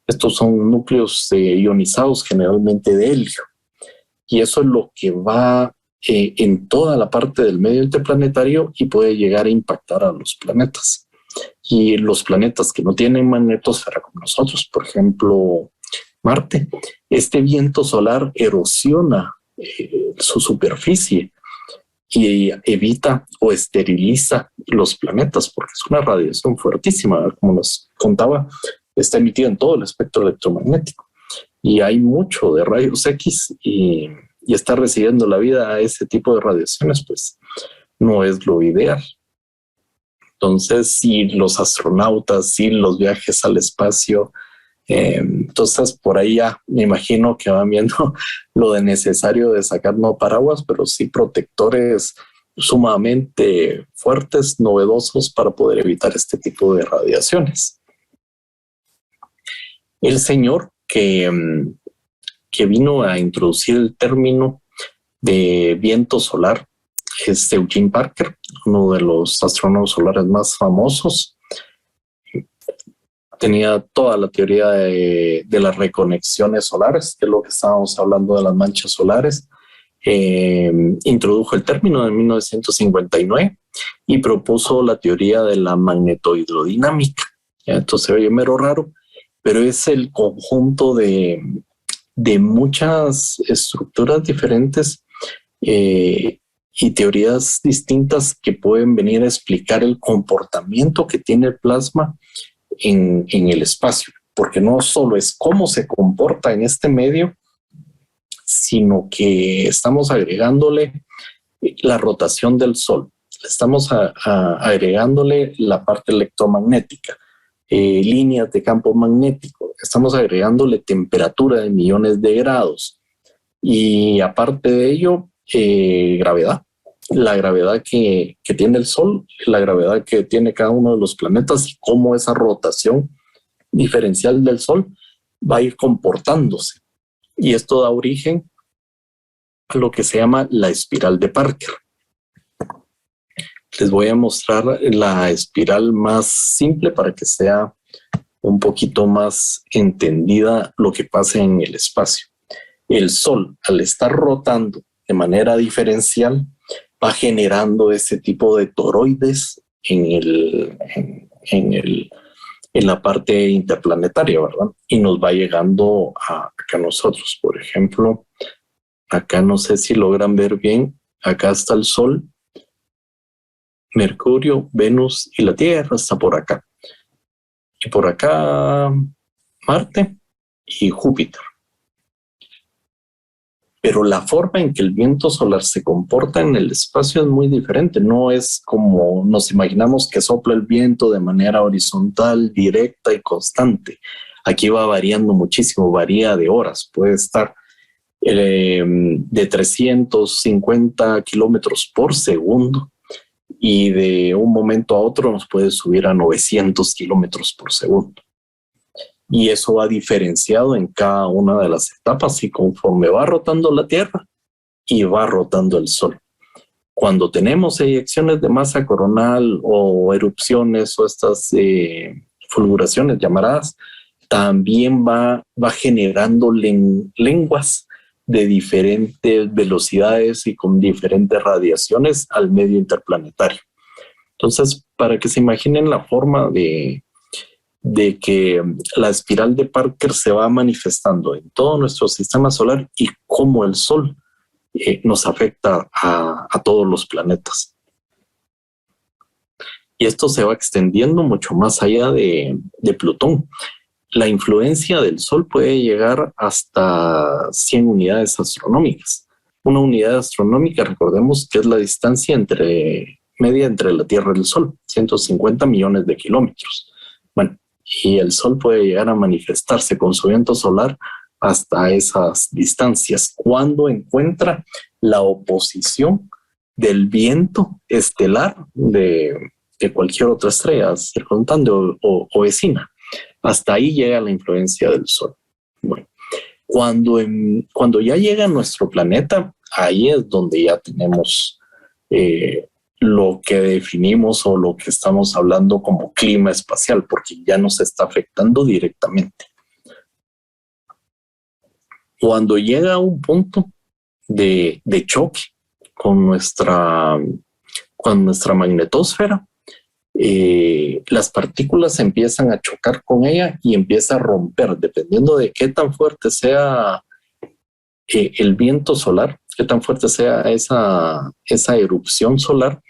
Estos son núcleos ionizados, generalmente de helio. Y eso es lo que va en toda la parte del medio interplanetario y puede llegar a impactar a los planetas. Y los planetas que no tienen magnetosfera como nosotros, por ejemplo, Marte, este viento solar erosiona su superficie y evita o esteriliza los planetas, porque es una radiación fuertísima, como nos contaba, está emitida en todo el espectro electromagnético. Y hay mucho de rayos X y estar recibiendo la vida a ese tipo de radiaciones, pues no es lo ideal. Entonces, si los astronautas, si los viajes al espacio Entonces, por ahí ya me imagino que van viendo lo de necesario de sacar no paraguas, pero sí protectores sumamente fuertes, novedosos para poder evitar este tipo de radiaciones. El señor que vino a introducir el término de viento solar es Eugene Parker, uno de los astrónomos solares más famosos. Tenía toda la teoría de las reconexiones solares, que es lo que estábamos hablando de las manchas solares. Introdujo el término en 1959 y propuso la teoría de la magnetohidrodinámica. Entonces, oye, mero raro, pero es el conjunto de muchas estructuras diferentes y teorías distintas que pueden venir a explicar el comportamiento que tiene el plasma en el espacio, porque no solo es cómo se comporta en este medio, sino que estamos agregándole la rotación del Sol, estamos agregándole la parte electromagnética, líneas de campo magnético, estamos agregándole temperatura de millones de grados y aparte de ello, gravedad. La gravedad que tiene el Sol, la gravedad que tiene cada uno de los planetas y cómo esa rotación diferencial del Sol va a ir comportándose. Y esto da origen a lo que se llama la espiral de Parker. Les voy a mostrar la espiral más simple para que sea un poquito más entendida lo que pasa en el espacio. El Sol, al estar rotando de manera diferencial, va generando ese tipo de toroides en la parte interplanetaria, ¿verdad? Y nos va llegando acá nosotros. Por ejemplo, acá no sé si logran ver bien, acá está el Sol, Mercurio, Venus y la Tierra está por acá. Y por acá Marte y Júpiter. Pero la forma en que el viento solar se comporta en el espacio es muy diferente. No es como nos imaginamos que sopla el viento de manera horizontal, directa y constante. Aquí va variando muchísimo, varía de horas. Puede estar de 350 kilómetros por segundo y de un momento a otro nos puede subir a 900 kilómetros por segundo. Y eso va diferenciado en cada una de las etapas y conforme va rotando la Tierra y va rotando el Sol. Cuando tenemos eyecciones de masa coronal o erupciones o estas fulguraciones llamaradas, también va generando lenguas de diferentes velocidades y con diferentes radiaciones al medio interplanetario. Entonces, para que se imaginen la forma de que la espiral de Parker se va manifestando en todo nuestro sistema solar y cómo el Sol nos afecta a todos los planetas. Y esto se va extendiendo mucho más allá de Plutón. La influencia del Sol puede llegar hasta 100 unidades astronómicas. Una unidad astronómica, recordemos que es la distancia media entre la Tierra y el Sol, 150 millones de kilómetros. Bueno, y el Sol puede llegar a manifestarse con su viento solar hasta esas distancias cuando encuentra la oposición del viento estelar de cualquier otra estrella circundante o vecina. Hasta ahí llega la influencia del Sol. Bueno, cuando ya llega a nuestro planeta, ahí es donde ya tenemos lo que definimos o lo que estamos hablando como clima espacial, porque ya nos está afectando directamente. Cuando llega a un punto de choque con nuestra magnetosfera, las partículas empiezan a chocar con ella y empieza a romper, dependiendo de qué tan fuerte sea el viento solar, qué tan fuerte sea esa erupción solar,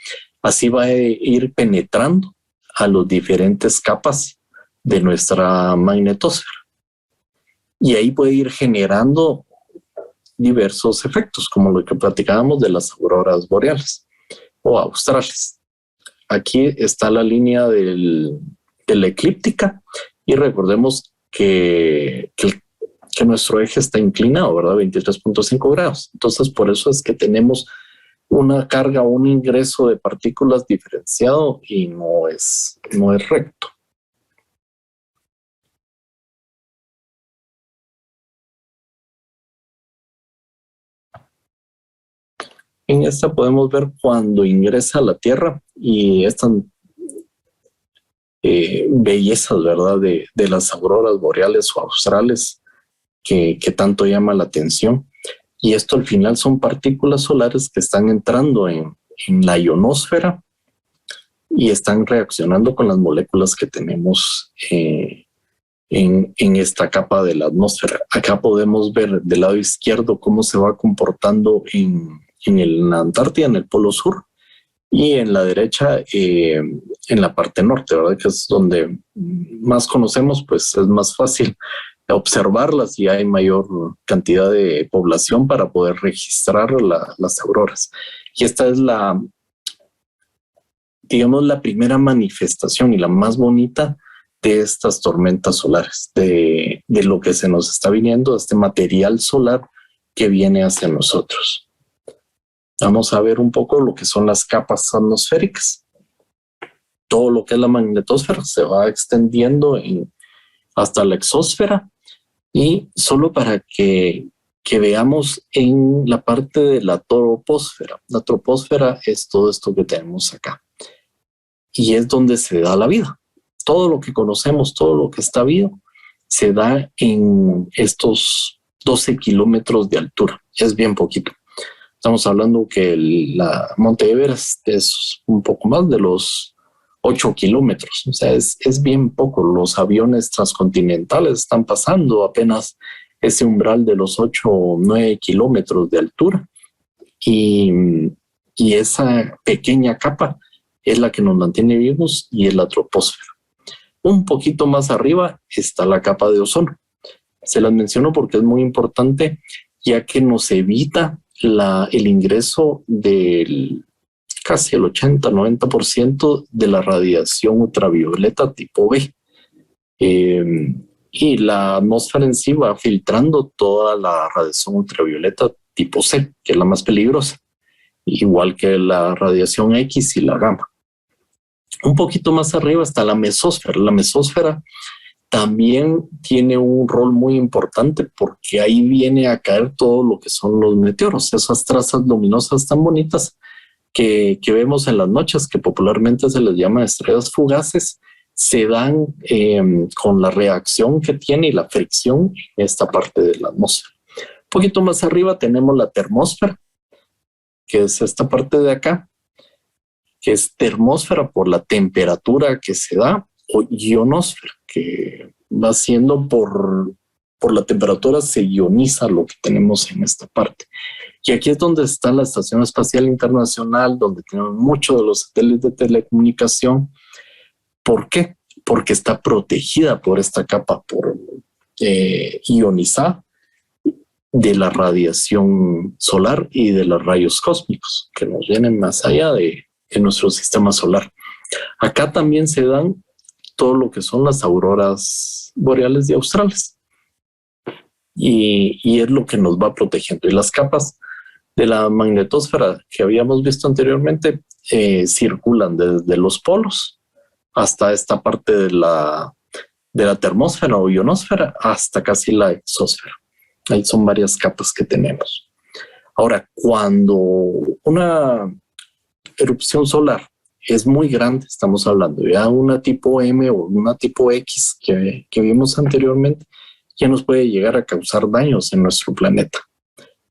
así va a ir penetrando a las diferentes capas de nuestra magnetosfera. Y ahí puede ir generando diversos efectos, como lo que platicábamos de las auroras boreales o australes. Aquí está la línea de la eclíptica y recordemos que nuestro eje está inclinado, ¿verdad? 23.5 grados. Entonces, por eso es que tenemos una carga, un ingreso de partículas diferenciado y no es recto. En esta podemos ver cuando ingresa a la Tierra y estas bellezas, ¿verdad? De las auroras boreales o australes que tanto llama la atención. Y esto al final son partículas solares que están entrando en la ionosfera y están reaccionando con las moléculas que tenemos en esta capa de la atmósfera. Acá podemos ver del lado izquierdo cómo se va comportando en la Antártida, en el Polo Sur, y en la derecha en la parte norte, ¿verdad? Que es donde más conocemos, pues es más fácil observarlas y hay mayor cantidad de población para poder registrar las auroras. Y esta es digamos, la primera manifestación y la más bonita de estas tormentas solares, de lo que se nos está viniendo, de este material solar que viene hacia nosotros. Vamos a ver un poco lo que son las capas atmosféricas. Todo lo que es la magnetosfera se va extendiendo hasta la exósfera, y solo para que veamos en la parte de la troposfera. La troposfera es todo esto que tenemos acá y es donde se da la vida. Todo lo que conocemos, todo lo que está vivo, se da en estos 12 kilómetros de altura. Es bien poquito. Estamos hablando que la Monte Everest es un poco más de los 8 kilómetros. O sea, es bien poco. Los aviones transcontinentales están pasando apenas ese umbral de los 8 o 9 kilómetros de altura. Y esa pequeña capa es la que nos mantiene vivos y es la troposfera. Un poquito más arriba está la capa de ozono. Se las menciono porque es muy importante, ya que nos evita el ingreso del casi el 80-90% de la radiación ultravioleta tipo B. Y la atmósfera en sí va filtrando toda la radiación ultravioleta tipo C, que es la más peligrosa, igual que la radiación X y la gamma. Un poquito más arriba está la mesósfera. La mesósfera también tiene un rol muy importante porque ahí viene a caer todo lo que son los meteoros, esas trazas luminosas tan bonitas que vemos en las noches, que popularmente se les llama estrellas fugaces, se dan con la reacción que tiene y la fricción en esta parte de la atmósfera. Un poquito más arriba tenemos la termósfera, que es esta parte de acá, que es termósfera por la temperatura que se da, o ionosfera, que va siendo por la temperatura se ioniza lo que tenemos en esta parte. Y aquí es donde está la Estación Espacial Internacional, donde tenemos muchos de los satélites de telecomunicación. ¿Por qué? Porque está protegida por esta capa ionizada de la radiación solar y de los rayos cósmicos que nos vienen más allá de nuestro sistema solar. Acá también se dan todo lo que son las auroras boreales y australes. Y es lo que nos va protegiendo. Y las capas de la magnetosfera que habíamos visto anteriormente circulan desde los polos hasta esta parte de la termósfera o ionosfera hasta casi la exósfera. Ahí son varias capas que tenemos. Ahora, cuando una erupción solar es muy grande, estamos hablando ya una tipo M o una tipo X que vimos anteriormente, ya nos puede llegar a causar daños en nuestro planeta.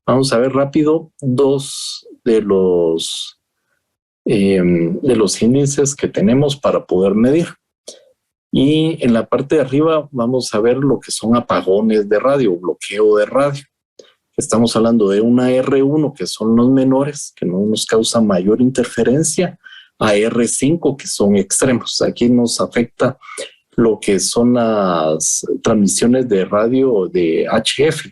Vamos a ver rápido dos de los índices que tenemos para poder medir. Y en la parte de arriba vamos a ver lo que son apagones de radio, bloqueo de radio. Estamos hablando de una R1, que son los menores, que no nos causan mayor interferencia, a R5, que son extremos. Aquí nos afecta lo que son las transmisiones de radio de HF.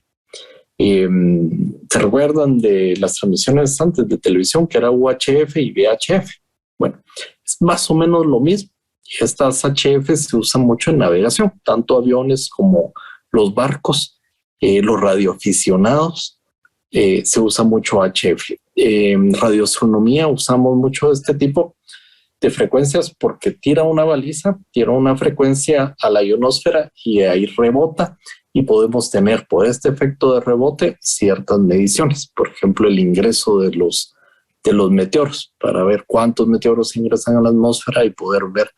¿Se recuerdan de las transmisiones antes de televisión, que era UHF y VHF? Bueno, es más o menos lo mismo. Estas HF se usan mucho en navegación, tanto aviones como los barcos, los radioaficionados, se usa mucho HF. En radioastronomía usamos mucho este tipo de frecuencias porque tira una baliza, tira una frecuencia a la ionosfera y ahí rebota, y podemos tener por este efecto de rebote ciertas mediciones. Por ejemplo, el ingreso de los meteoros, para ver cuántos meteoros ingresan a la atmósfera y poder ver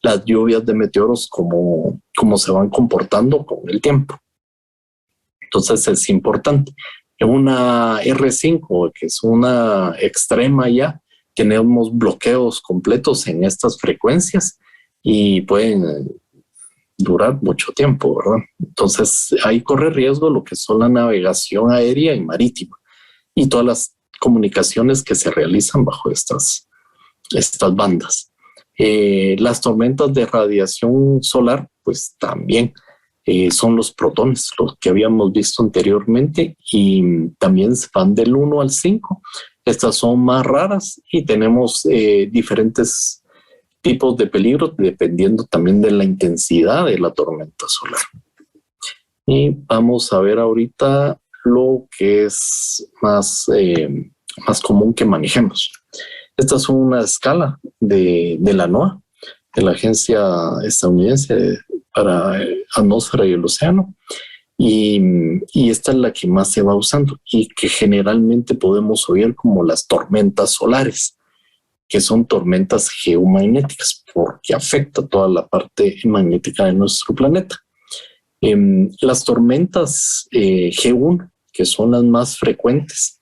las lluvias de meteoros cómo se van comportando con el tiempo. Entonces es importante. En una R5, que es una extrema ya, tenemos bloqueos completos en estas frecuencias y pueden durar mucho tiempo, ¿verdad? Entonces ahí corre riesgo lo que son la navegación aérea y marítima y todas las comunicaciones que se realizan bajo estas bandas. Las tormentas de radiación solar, pues también son los protones, los que habíamos visto anteriormente, y también van del 1 al 5. Estas son más raras y tenemos diferentes tipos de peligro dependiendo también de la intensidad de la tormenta solar. Y vamos a ver ahorita lo que es más común que manejemos. Esta es una escala de la NOAA, de la Agencia Estadounidense para Atmósfera y el Océano, y esta es la que más se va usando y que generalmente podemos oír como las tormentas solares, que son tormentas geomagnéticas porque afecta toda la parte magnética de nuestro planeta. Las tormentas G1, que son las más frecuentes,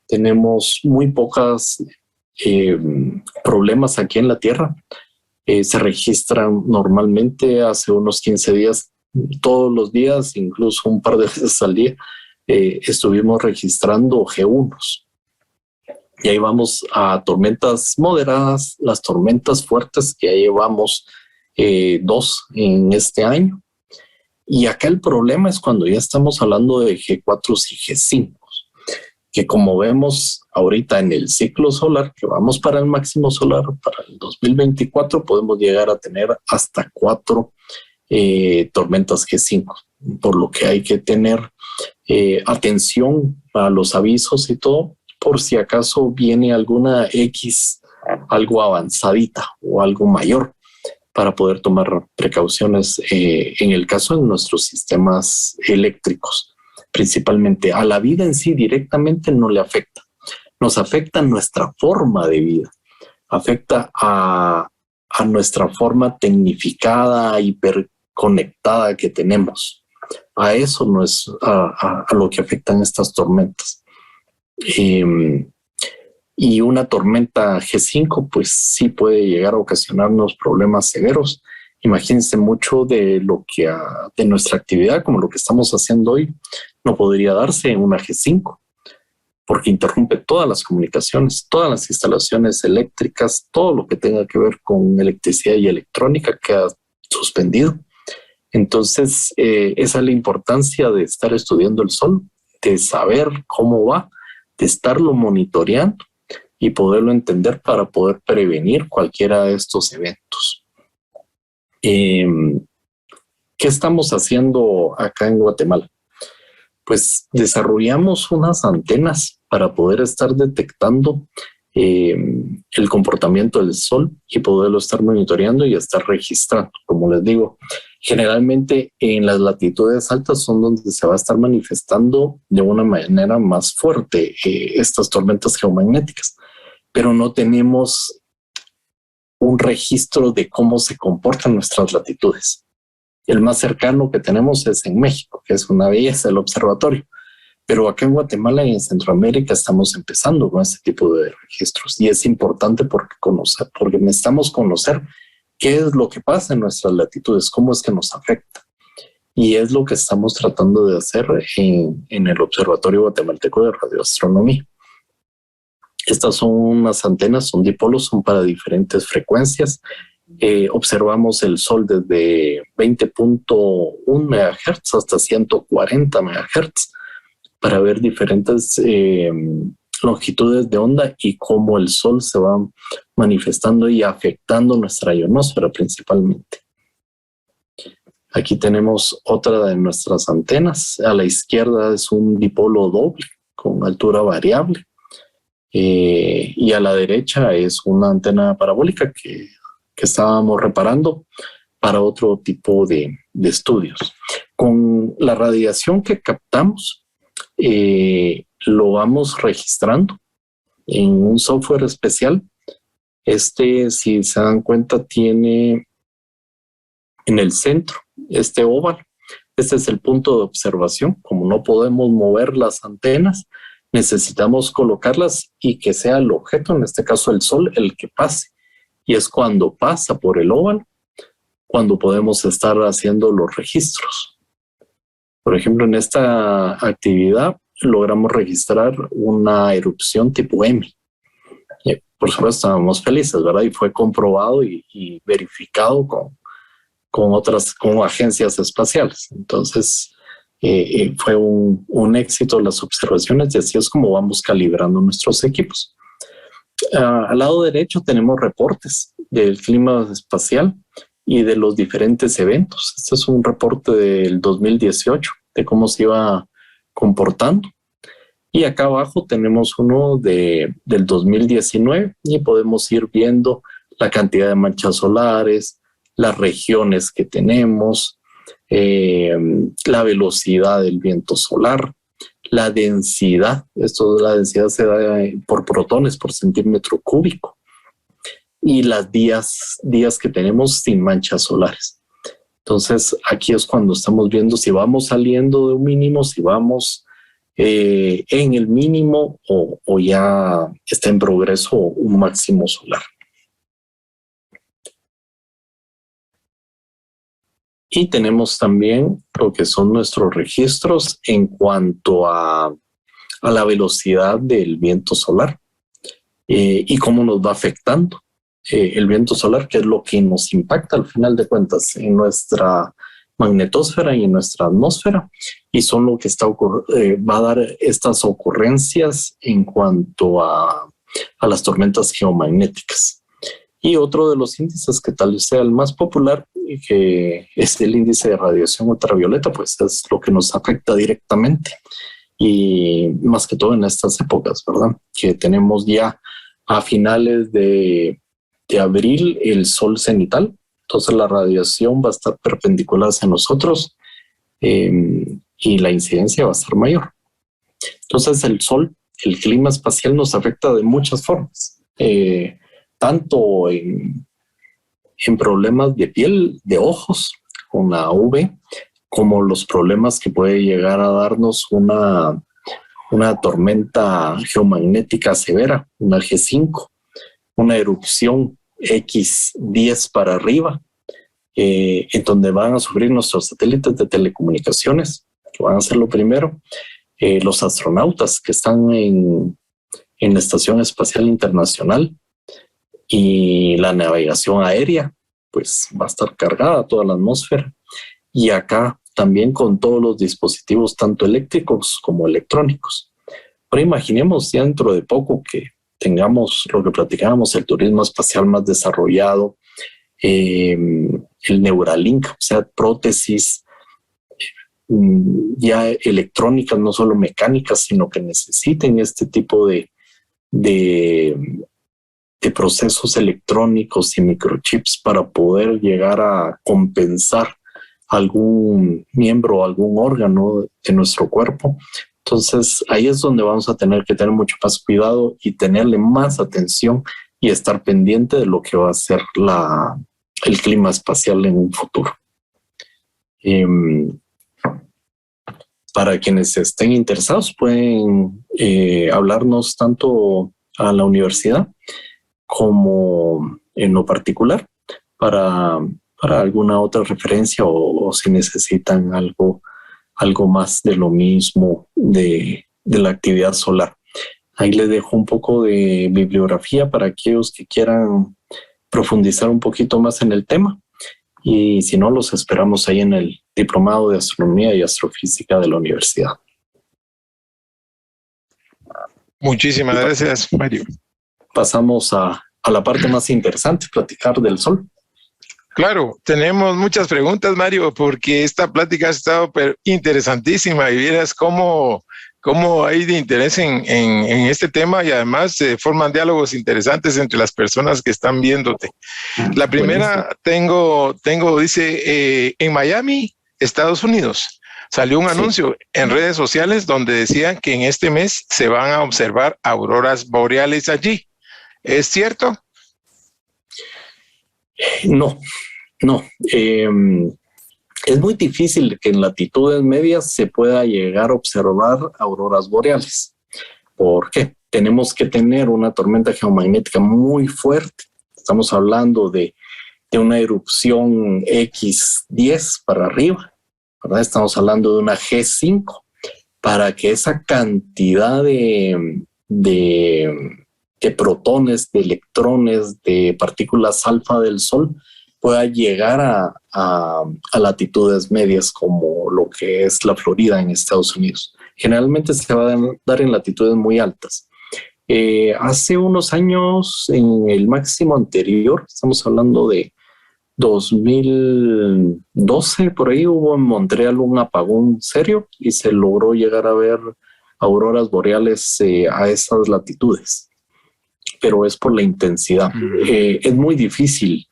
tenemos muy pocas problemas aquí en la Tierra. Se registran normalmente hace unos 15 días, todos los días, incluso un par de veces al día, estuvimos registrando G1s. Y ahí vamos a tormentas moderadas, las tormentas fuertes, que ya llevamos 2 en este año. Y acá el problema es cuando ya estamos hablando de G4 y G5, que como vemos ahorita en el ciclo solar, que vamos para el máximo solar, para el 2024, podemos llegar a tener hasta 4 tormentas G5, por lo que hay que tener atención a los avisos y todo, por si acaso viene alguna X, algo avanzadita o algo mayor, para poder tomar precauciones en el caso de nuestros sistemas eléctricos. Principalmente a la vida en sí directamente no le afecta. Nos afecta nuestra forma de vida, afecta a nuestra forma tecnificada, hiperconectada que tenemos. A eso no es a lo que afectan estas tormentas. Y una tormenta G5 pues sí puede llegar a ocasionarnos problemas severos. Imagínense, mucho de lo que de nuestra actividad, como lo que estamos haciendo hoy, no podría darse en una G5, porque interrumpe todas las comunicaciones, todas las instalaciones eléctricas, todo lo que tenga que ver con electricidad y electrónica queda suspendido. Entonces, esa es la importancia de estar estudiando el sol, de saber cómo va, de estarlo monitoreando y poderlo entender para poder prevenir cualquiera de estos eventos. ¿Qué estamos haciendo acá en Guatemala? Pues desarrollamos unas antenas para poder estar detectando el comportamiento del sol y poderlo estar monitoreando y estar registrando. Como les digo, generalmente en las latitudes altas son donde se va a estar manifestando de una manera más fuerte estas tormentas geomagnéticas, pero no tenemos un registro de cómo se comportan nuestras latitudes. El más cercano que tenemos es en México, que es una belleza, el observatorio. Pero acá en Guatemala y en Centroamérica estamos empezando con este tipo de registros. Y es importante porque necesitamos conocer qué es lo que pasa en nuestras latitudes, cómo es que nos afecta. Y es lo que estamos tratando de hacer en el Observatorio Guatemalteco de Radioastronomía. Estas son unas antenas, son dipolos, son para diferentes frecuencias. Observamos el sol desde 20.1 MHz hasta 140 MHz para ver diferentes longitudes de onda y cómo el sol se va manifestando y afectando nuestra ionosfera principalmente. Aquí tenemos otra de nuestras antenas. A la izquierda es un dipolo doble con altura variable. Y a la derecha es una antena parabólica que estábamos reparando para otro tipo de estudios. Con la radiación que captamos, lo vamos registrando en un software especial. Si se dan cuenta, tiene en el centro este óvalo. Este es el punto de observación. Como no podemos mover las antenas, necesitamos colocarlas y que sea el objeto, en este caso el sol, el que pase. Y es cuando pasa por el óvalo cuando podemos estar haciendo los registros. Por ejemplo, en esta actividad logramos registrar una erupción tipo M. Por supuesto, estábamos felices, ¿verdad? Y fue comprobado y verificado con agencias espaciales. Entonces, fue un éxito las observaciones y así es como vamos calibrando nuestros equipos. Al lado derecho tenemos reportes del clima espacial y de los diferentes eventos. Este es un reporte del 2018 de cómo se iba comportando. Y acá abajo tenemos uno del 2019 y podemos ir viendo la cantidad de manchas solares, las regiones que tenemos, la velocidad del viento solar, la densidad. La densidad se da por protones por centímetro cúbico. Y las días que tenemos sin manchas solares. Entonces, aquí es cuando estamos viendo si vamos saliendo de un mínimo, si vamos en el mínimo o ya está en progreso un máximo solar. Y tenemos también lo que son nuestros registros en cuanto a la velocidad del viento solar y cómo nos va afectando. El viento solar, que es lo que nos impacta al final de cuentas en nuestra magnetosfera y en nuestra atmósfera, y son lo que va a dar estas ocurrencias en cuanto a las tormentas geomagnéticas. Y otro de los índices que tal vez sea el más popular, que es el índice de radiación ultravioleta, pues es lo que nos afecta directamente y más que todo en estas épocas, ¿verdad? Que tenemos ya a finales de abril el sol cenital, entonces la radiación va a estar perpendicular hacia nosotros y la incidencia va a ser mayor. Entonces el sol, el clima espacial nos afecta de muchas formas, tanto en problemas de piel, de ojos, con la UV, como los problemas que puede llegar a darnos una tormenta geomagnética severa, una G5, una erupción X10 para arriba, en donde van a sufrir nuestros satélites de telecomunicaciones, que van a ser lo primero, los astronautas que están en la Estación Espacial Internacional, y la navegación aérea, pues va a estar cargada toda la atmósfera. Y acá también con todos los dispositivos, tanto eléctricos como electrónicos. Pero imaginemos ya dentro de poco que tengamos lo que platicábamos, el turismo espacial más desarrollado, el Neuralink, o sea, prótesis ya electrónicas, no solo mecánicas, sino que necesiten este tipo de procesos electrónicos y microchips para poder llegar a compensar algún miembro o algún órgano de nuestro cuerpo. Entonces ahí es donde vamos a tener que tener mucho más cuidado y tenerle más atención y estar pendiente de lo que va a ser el clima espacial en un futuro. Para quienes estén interesados pueden hablarnos tanto a la universidad como en lo particular para alguna otra referencia o si necesitan algo más de lo mismo de la actividad solar. Ahí les dejo un poco de bibliografía para aquellos que quieran profundizar un poquito más en el tema y si no, los esperamos ahí en el Diplomado de Astronomía y Astrofísica de la universidad. Muchísimas gracias, Mario. Pasamos a la parte más interesante, platicar del sol. Claro, tenemos muchas preguntas, Mario, porque esta plática ha estado interesantísima y vieras cómo hay de interés en este tema y además se forman diálogos interesantes entre las personas que están viéndote. La primera dice, en Miami, Estados Unidos, salió un anuncio en redes sociales donde decían que en este mes se van a observar auroras boreales allí. ¿Es cierto? No. Es muy difícil que en latitudes medias se pueda llegar a observar auroras boreales. ¿Por qué? Tenemos que tener una tormenta geomagnética muy fuerte. Estamos hablando de una erupción X10 para arriba, ¿verdad? Estamos hablando de una G5 para que esa cantidad de protones, de electrones, de partículas alfa del Sol pueda llegar a latitudes medias como lo que es la Florida en Estados Unidos. Generalmente se va a dar en latitudes muy altas. Hace unos años, en el máximo anterior, estamos hablando de 2012, por ahí hubo en Montreal un apagón serio y se logró llegar a ver auroras boreales a esas latitudes, pero es por la intensidad. Es muy difícil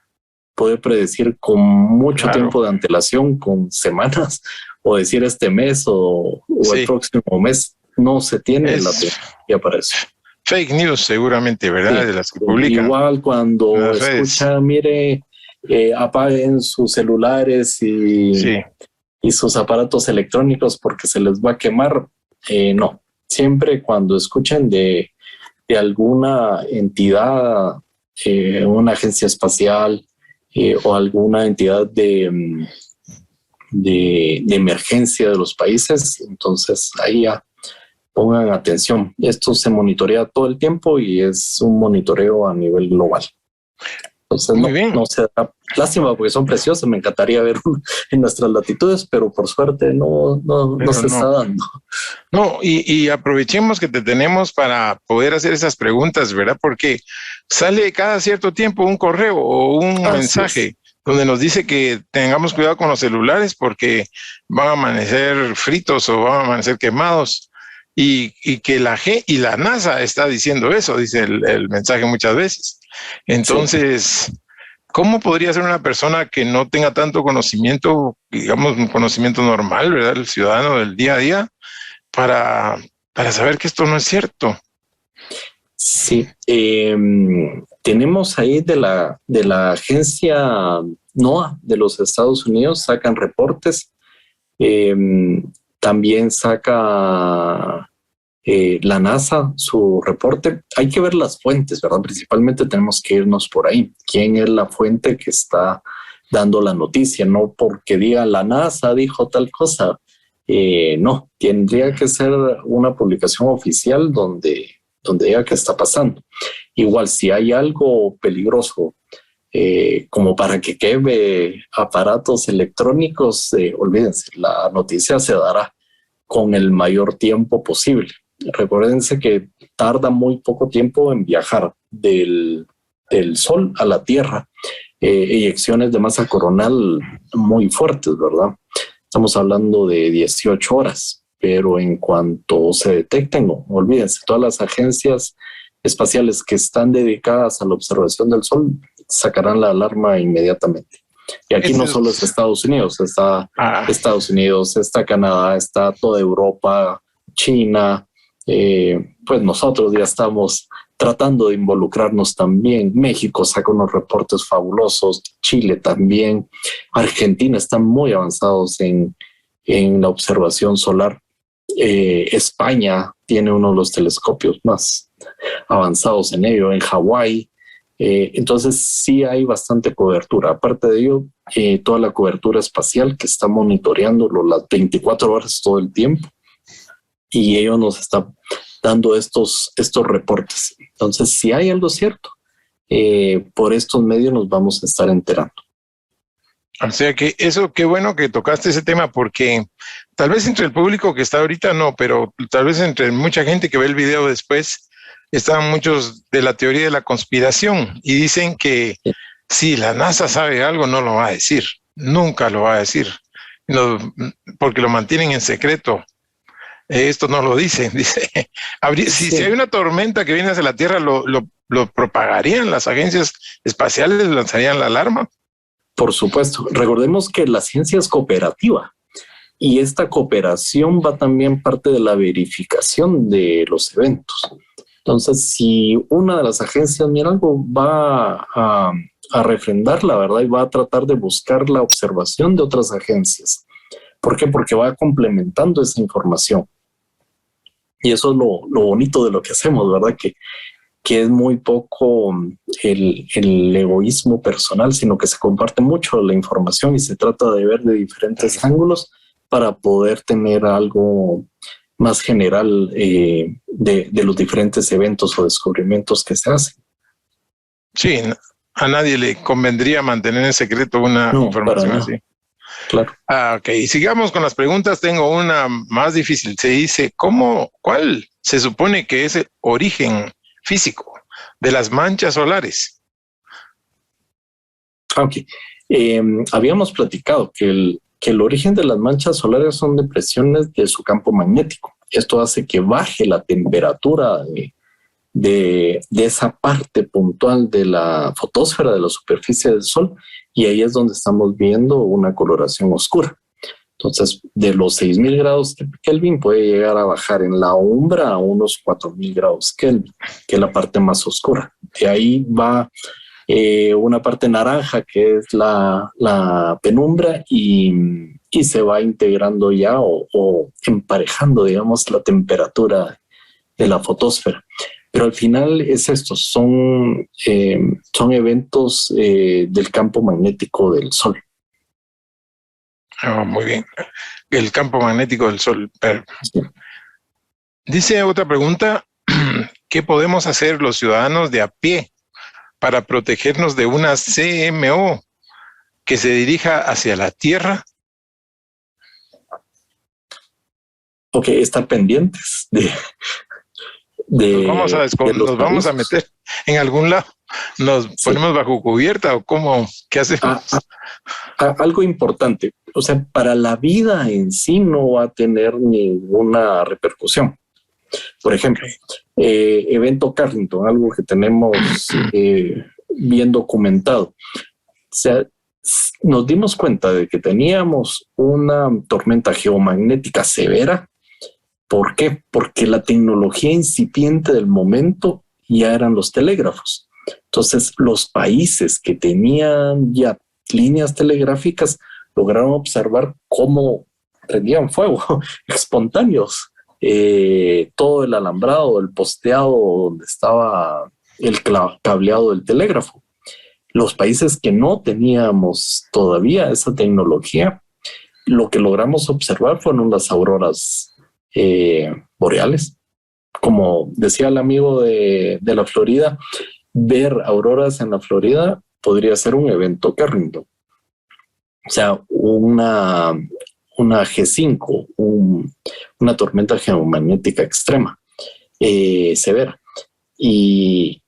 poder predecir con mucho tiempo de antelación, con semanas, o decir este mes o el próximo mes. No se tiene la tecnología para eso. Fake news seguramente, ¿verdad? Sí. De las que publican. Igual cuando escucha, mire, apaguen sus celulares y sus aparatos electrónicos porque se les va a quemar. No, siempre cuando escuchen de alguna entidad, una agencia espacial o alguna entidad de emergencia de los países, entonces ahí ya pongan atención. Esto se monitorea todo el tiempo y es un monitoreo a nivel global. Entonces no se da. Lástima porque son preciosas, me encantaría ver en nuestras latitudes, pero por suerte no se está dando. No, y aprovechemos que te tenemos para poder hacer esas preguntas, ¿verdad? Porque sale cada cierto tiempo un correo o un mensaje donde nos dice que tengamos cuidado con los celulares porque van a amanecer fritos o van a amanecer quemados. Y que la G y la NASA está diciendo eso, dice el mensaje muchas veces. Entonces, ¿cómo podría ser una persona que no tenga tanto conocimiento, digamos, un conocimiento normal, ¿verdad? El ciudadano del día a día, para saber que esto no es cierto? Sí, tenemos ahí de la agencia NOAA de los Estados Unidos, sacan reportes. También saca la NASA su reporte. Hay que ver las fuentes, ¿verdad? Principalmente tenemos que irnos por ahí. ¿Quién es la fuente que está dando la noticia? No porque diga la NASA dijo tal cosa. No, tendría que ser una publicación oficial donde diga qué está pasando. Igual, si hay algo peligroso, como para que queme aparatos electrónicos, olvídense, la noticia se dará con el mayor tiempo posible. Recuérdense que tarda muy poco tiempo en viajar del Sol a la Tierra. Eyecciones de masa coronal muy fuertes, ¿verdad? Estamos hablando de 18 horas, pero en cuanto se detecten, no, olvídense, todas las agencias espaciales que están dedicadas a la observación del Sol sacarán la alarma inmediatamente. Y aquí no solo es Estados Unidos, está Estados Unidos, está Canadá, está toda Europa, China. Pues nosotros ya estamos tratando de involucrarnos también. México saca unos reportes fabulosos, Chile también, Argentina están muy avanzados en la observación solar. España tiene uno de los telescopios más avanzados en ello, en Hawái. Entonces sí hay bastante cobertura. Aparte de ello, toda la cobertura espacial que está monitoreándolo las 24 horas todo el tiempo, y ellos nos están dando estos reportes. Entonces, si hay algo cierto, por estos medios nos vamos a estar enterando. O sea que eso, qué bueno que tocaste ese tema, porque tal vez entre el público que está ahorita no, pero tal vez entre mucha gente que ve el video después, están muchos de la teoría de la conspiración y dicen que si la NASA sabe algo, no lo va a decir, nunca lo va a decir, no, porque lo mantienen en secreto. Esto no lo dicen, dice. Si hay una tormenta que viene hacia la Tierra, lo propagarían las agencias espaciales, lanzarían la alarma. Por supuesto. Recordemos que la ciencia es cooperativa y esta cooperación va también parte de la verificación de los eventos. Entonces, si una de las agencias mira algo, va a refrendar la verdad y va a tratar de buscar la observación de otras agencias. ¿Por qué? Porque va complementando esa información. Y eso es lo bonito de lo que hacemos, ¿verdad? Que es muy poco el egoísmo personal, sino que se comparte mucho la información y se trata de ver de diferentes ángulos para poder tener algo más general de los diferentes eventos o descubrimientos que se hacen. Sí, a nadie le convendría mantener en secreto una información así. Claro. Ok, sigamos con las preguntas. Tengo una más difícil. Se dice, ¿cuál se supone que es el origen físico de las manchas solares? Ok. Habíamos platicado que el origen de las manchas solares son depresiones de su campo magnético. Esto hace que baje la temperatura de esa parte puntual de la fotosfera, de la superficie del Sol, y ahí es donde estamos viendo una coloración oscura. Entonces, de los 6,000 grados Kelvin puede llegar a bajar en la umbra a unos 4,000 grados Kelvin, que es la parte más oscura. De ahí va una parte naranja, que es la penumbra, y se va integrando ya o emparejando, digamos, la temperatura de la fotosfera. Pero al final es esto, son eventos del campo magnético del Sol. Oh, muy bien. El campo magnético del Sol. Sí. Dice otra pregunta, ¿qué podemos hacer los ciudadanos de a pie para protegernos de una CMO que se dirija hacia la Tierra? Ok, estar pendientes nos vamos a meter en algún lado, nos ponemos bajo cubierta o cómo, ¿qué hacemos? Algo importante, o sea, para la vida en sí no va a tener ninguna repercusión. Por ejemplo, evento Carrington, algo que tenemos bien documentado. O sea, nos dimos cuenta de que teníamos una tormenta geomagnética severa. ¿Por qué? Porque la tecnología incipiente del momento ya eran los telégrafos. Entonces, los países que tenían ya líneas telegráficas lograron observar cómo prendían fuego espontáneos. Todo el alambrado, el posteado donde estaba el cableado del telégrafo. Los países que no teníamos todavía esa tecnología, lo que logramos observar fueron las auroras boreales. Como decía el amigo de la Florida, ver auroras en la Florida podría ser un evento Carrington. O sea, una G5, una tormenta geomagnética extrema, severa. Y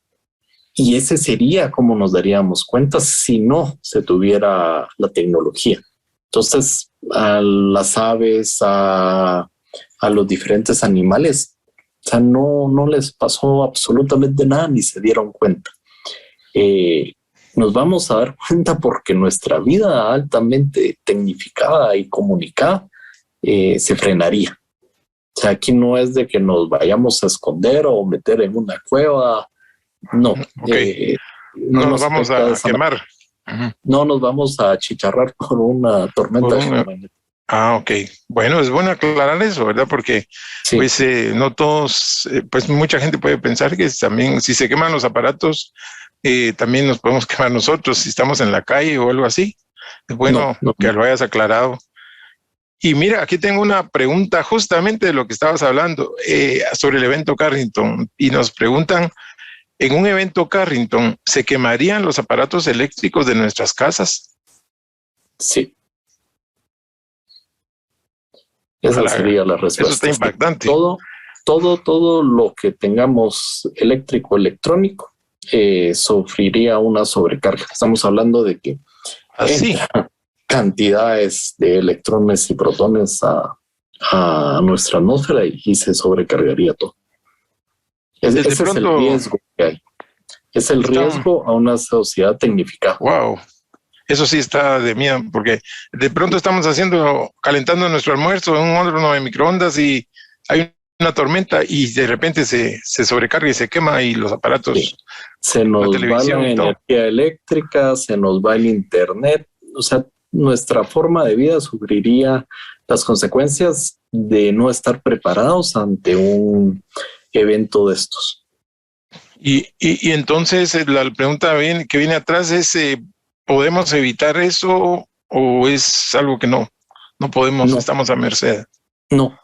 ese sería como nos daríamos cuenta si no se tuviera la tecnología. Entonces, a las aves, a los diferentes animales, o sea, no les pasó absolutamente nada ni se dieron cuenta. Nos vamos a dar cuenta porque nuestra vida altamente tecnificada y comunicada se frenaría. O sea, aquí no es de que nos vayamos a esconder o meter en una cueva. No. Okay. No nos vamos a quemar. No nos vamos a achicharrar por una tormenta geomagnética. Ok. Bueno, es bueno aclarar eso, ¿verdad? Porque pues no todos, pues mucha gente puede pensar que también si se queman los aparatos, también nos podemos quemar nosotros si estamos en la calle o algo así. Es bueno que lo hayas aclarado. Y mira, aquí tengo una pregunta justamente de lo que estabas hablando sobre el evento Carrington. Y nos preguntan, ¿en un evento Carrington se quemarían los aparatos eléctricos de nuestras casas? Sí. Esa sería la respuesta. Eso está impactante. Todo lo que tengamos eléctrico, electrónico, sufriría una sobrecarga. Estamos hablando de que cantidades de electrones y protones a nuestra atmósfera y se sobrecargaría todo. Ese es el riesgo que hay. Es el riesgo a una sociedad tecnificada. Wow. Eso sí está de miedo, porque de pronto estamos calentando nuestro almuerzo en un horno de microondas y hay una tormenta y de repente se sobrecarga y se quema y los aparatos. Sí. Se nos va la energía eléctrica, se nos va el internet. O sea, nuestra forma de vida sufriría las consecuencias de no estar preparados ante un evento de estos. Y entonces la pregunta que viene atrás es, ¿podemos evitar eso o es algo que no podemos, estamos a merced? No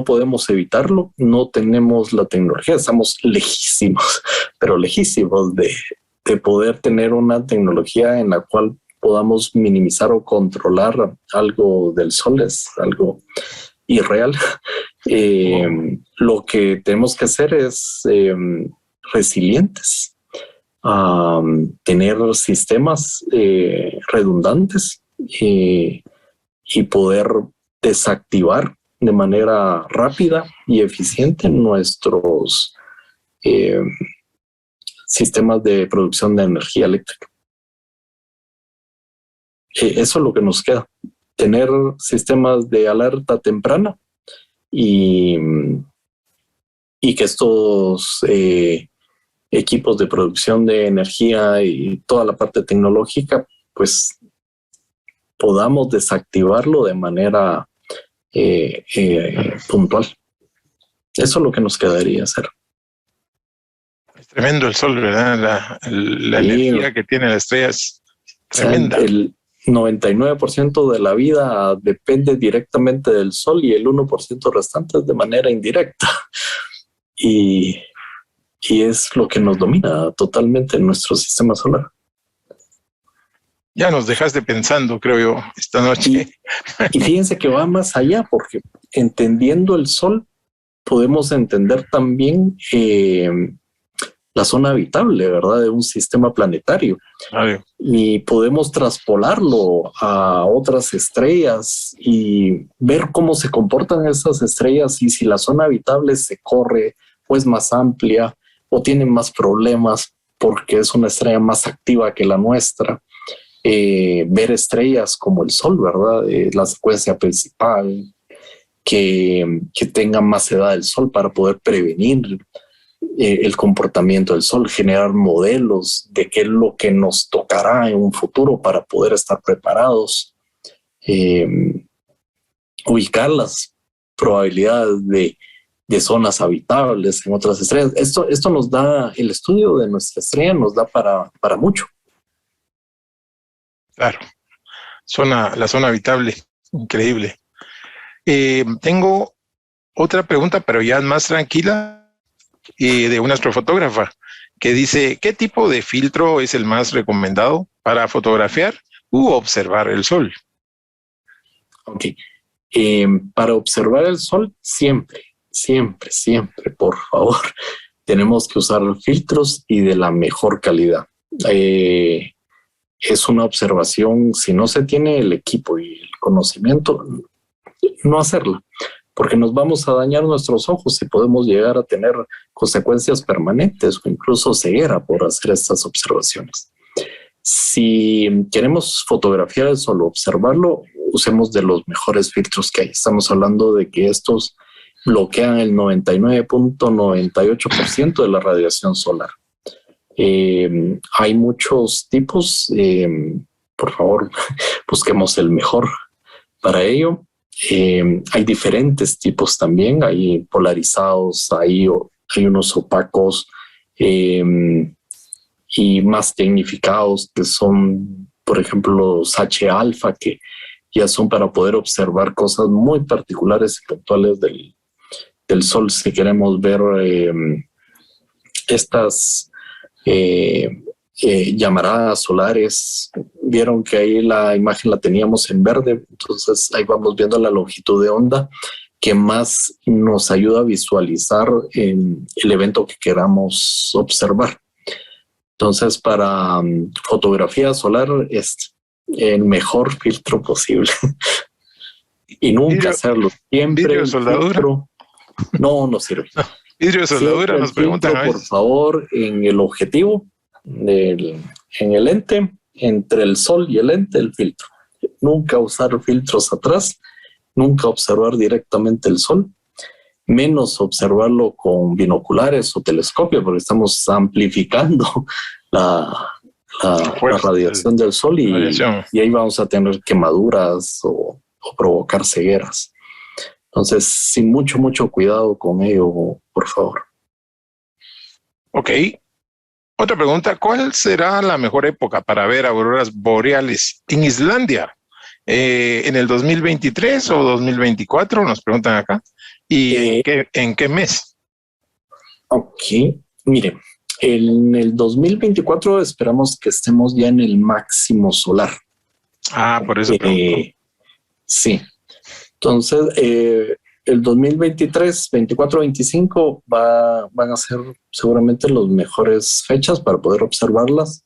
podemos evitarlo, no tenemos la tecnología, estamos lejísimos, pero lejísimos de poder tener una tecnología en la cual podamos minimizar o controlar algo del sol, es algo irreal. Lo que tenemos que hacer es resilientes, tener sistemas redundantes y poder desactivar de manera rápida y eficiente nuestros sistemas de producción de energía eléctrica. Eso es lo que nos queda, tener sistemas de alerta temprana y que estos equipos de producción de energía y toda la parte tecnológica, pues podamos desactivarlo de manera puntual. Eso es lo que nos quedaría hacer. Es tremendo el sol, ¿verdad? La energía que tiene la estrella es tremenda. El 99% de la vida depende directamente del sol y el 1% restante es de manera indirecta. Y es lo que nos domina totalmente en nuestro sistema solar. Ya nos dejaste pensando, creo yo, esta noche. Y fíjense que va más allá, porque entendiendo el sol, podemos entender también la zona habitable, ¿verdad? De un sistema planetario. Y podemos traspolarlo a otras estrellas y ver cómo se comportan esas estrellas y si la zona habitable se corre o es más amplia o tiene más problemas porque es una estrella más activa que la nuestra. Ver estrellas como el Sol, ¿verdad? La secuencia principal, que tenga más edad del Sol para poder prevenir el comportamiento del Sol, generar modelos de qué es lo que nos tocará en un futuro para poder estar preparados, ubicar las probabilidades de zonas habitables en otras estrellas. Esto nos da, el estudio de nuestra estrella nos da para mucho. Claro, la zona habitable, increíble. Tengo otra pregunta, pero ya más tranquila, de una astrofotógrafa que dice, ¿qué tipo de filtro es el más recomendado para fotografiar u observar el sol? Ok, para observar el sol siempre, por favor, tenemos que usar filtros y de la mejor calidad. Es una observación, si no se tiene el equipo y el conocimiento, no hacerla, porque nos vamos a dañar nuestros ojos y podemos llegar a tener consecuencias permanentes o incluso ceguera por hacer estas observaciones. Si queremos fotografiar el sol o observarlo, usemos de los mejores filtros que hay. Estamos hablando de que estos bloquean el 99.98% de la radiación solar. Hay muchos tipos, por favor, busquemos el mejor para ello. Hay diferentes tipos también, hay polarizados, hay unos opacos y más tecnificados que son, por ejemplo, los H-alfa, que ya son para poder observar cosas muy particulares y puntuales del sol. Si queremos ver estas llamaradas solares vieron que ahí la imagen la teníamos en verde, entonces ahí vamos viendo la longitud de onda que más nos ayuda a visualizar el evento que queramos observar. Entonces, para fotografía solar es el mejor filtro posible. Y nunca hacerlo. Siempre vidrio de soldadura. Filtro, no sirve. Vidrio de soldadura, nos preguntan a veces. Por favor, en el objetivo, en el lente, entre el sol y el lente, el filtro. Nunca usar filtros atrás, nunca observar directamente el sol, menos observarlo con binoculares o telescopio, porque estamos amplificando la radiación del sol y ahí vamos a tener quemaduras o provocar cegueras. Entonces, sin mucho cuidado con ello, por favor. Ok. Otra pregunta, ¿cuál será la mejor época para ver auroras boreales en Islandia? ¿En el 2023 o 2024? Nos preguntan acá. ¿Y en qué mes? Ok, mire, en el 2024 esperamos que estemos ya en el máximo solar. Por eso pregunto. Sí. Entonces, el 2023, 24, 25 van a ser seguramente las mejores fechas para poder observarlas.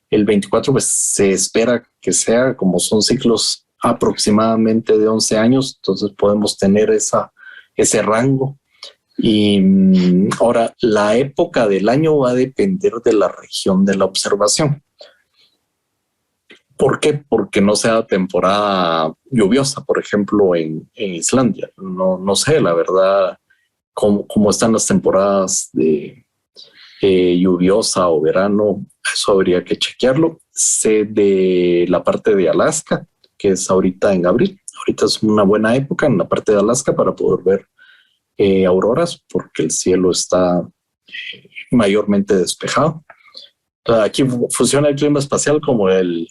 El 24 pues se espera que sea, como son ciclos aproximadamente de 11 años, entonces podemos tener ese rango. Y ahora, la época del año va a depender de la región de la observación. ¿Por qué? Porque no sea temporada lluviosa, por ejemplo, en Islandia. No sé, la verdad, cómo están las temporadas de lluviosa o verano. Eso habría que chequearlo. Sé de la parte de Alaska, que es ahorita en abril. Ahorita es una buena época en la parte de Alaska para poder ver auroras, porque el cielo está mayormente despejado. Aquí funciona el clima espacial como el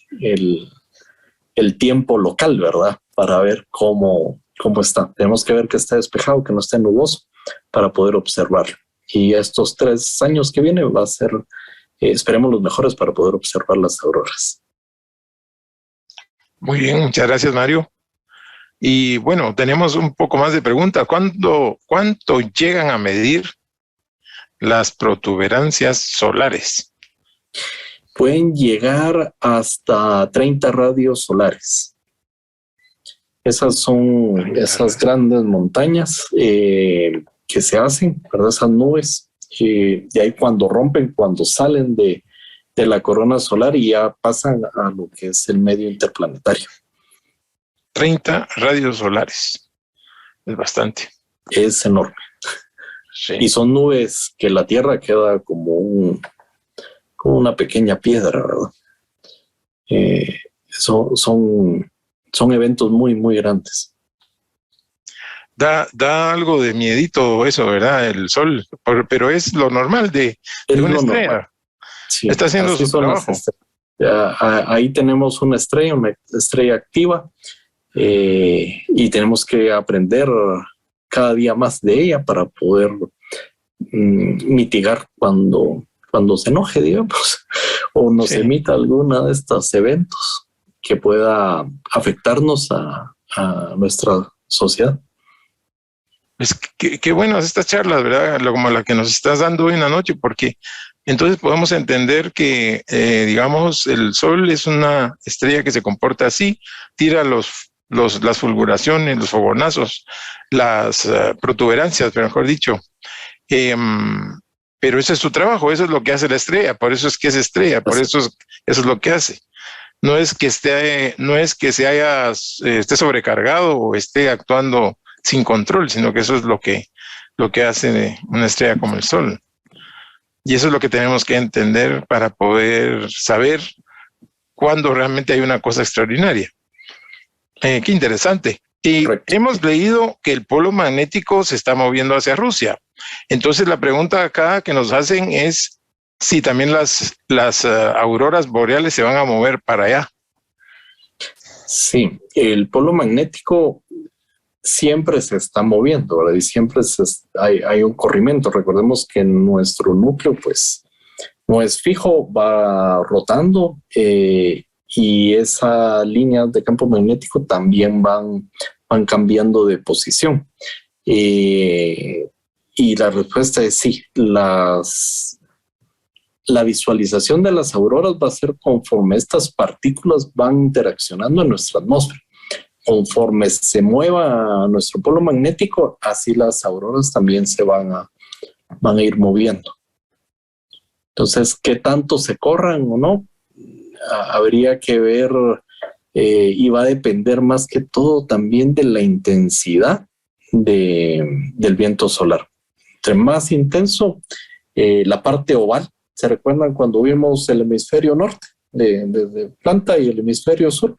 tiempo local, ¿verdad? Para ver cómo está. Tenemos que ver que esté despejado, que no esté nuboso, para poder observarlo. Y estos 3 años que vienen va a ser, esperemos, los mejores para poder observar las auroras. Muy bien, muchas gracias, Mario. Y bueno, tenemos un poco más de preguntas. ¿Cuánto llegan a medir las protuberancias solares? Pueden llegar hasta 30 radios solares. Esas son esas grandes montañas que se hacen, ¿verdad? Esas nubes. Y ahí cuando rompen, cuando salen de la corona solar y ya pasan a lo que es el medio interplanetario. 30 radios solares. Es bastante. Es enorme. Sí. Y son nubes que la Tierra queda como una pequeña piedra, ¿verdad? Son eventos muy grandes. Da algo de miedito eso, ¿verdad? El sol, pero es lo normal de una estrella. Normal. Sí, está haciendo su trabajo. Ahí tenemos una estrella activa y tenemos que aprender cada día más de ella para poder mitigar cuando se enoje, digamos, o nos emita alguna de estos eventos que pueda afectarnos a nuestra sociedad. Es qué buenas estas charlas, ¿verdad? Como la que nos estás dando hoy en la noche, porque entonces podemos entender que, digamos, el Sol es una estrella que se comporta así, tira las fulguraciones, los fogonazos, las protuberancias, mejor dicho. Pero ese es su trabajo, eso es lo que hace la estrella, por eso es que es estrella, por eso es lo que hace. No es que esté sobrecargado o esté actuando sin control, sino que eso es lo que hace una estrella como el Sol. Y eso es lo que tenemos que entender para poder saber cuándo realmente hay una cosa extraordinaria. Qué interesante. Y hemos leído que el polo magnético se está moviendo hacia Rusia. Entonces la pregunta acá que nos hacen es si también las auroras boreales se van a mover para allá. Sí, el polo magnético siempre se está moviendo, ¿verdad? Y siempre hay un corrimiento. Recordemos que nuestro núcleo pues no es fijo, va rotando y y esas líneas de campo magnético también van cambiando de posición. Y la respuesta es sí. La visualización de las auroras va a ser conforme estas partículas van interaccionando en nuestra atmósfera. Conforme se mueva nuestro polo magnético, así las auroras también se van a ir moviendo. Entonces, ¿qué tanto se corran o no? Habría que ver, y va a depender más que todo también de la intensidad del viento solar. Entre más intenso, la parte oval. ¿Se recuerdan cuando vimos el hemisferio norte de planta y el hemisferio sur?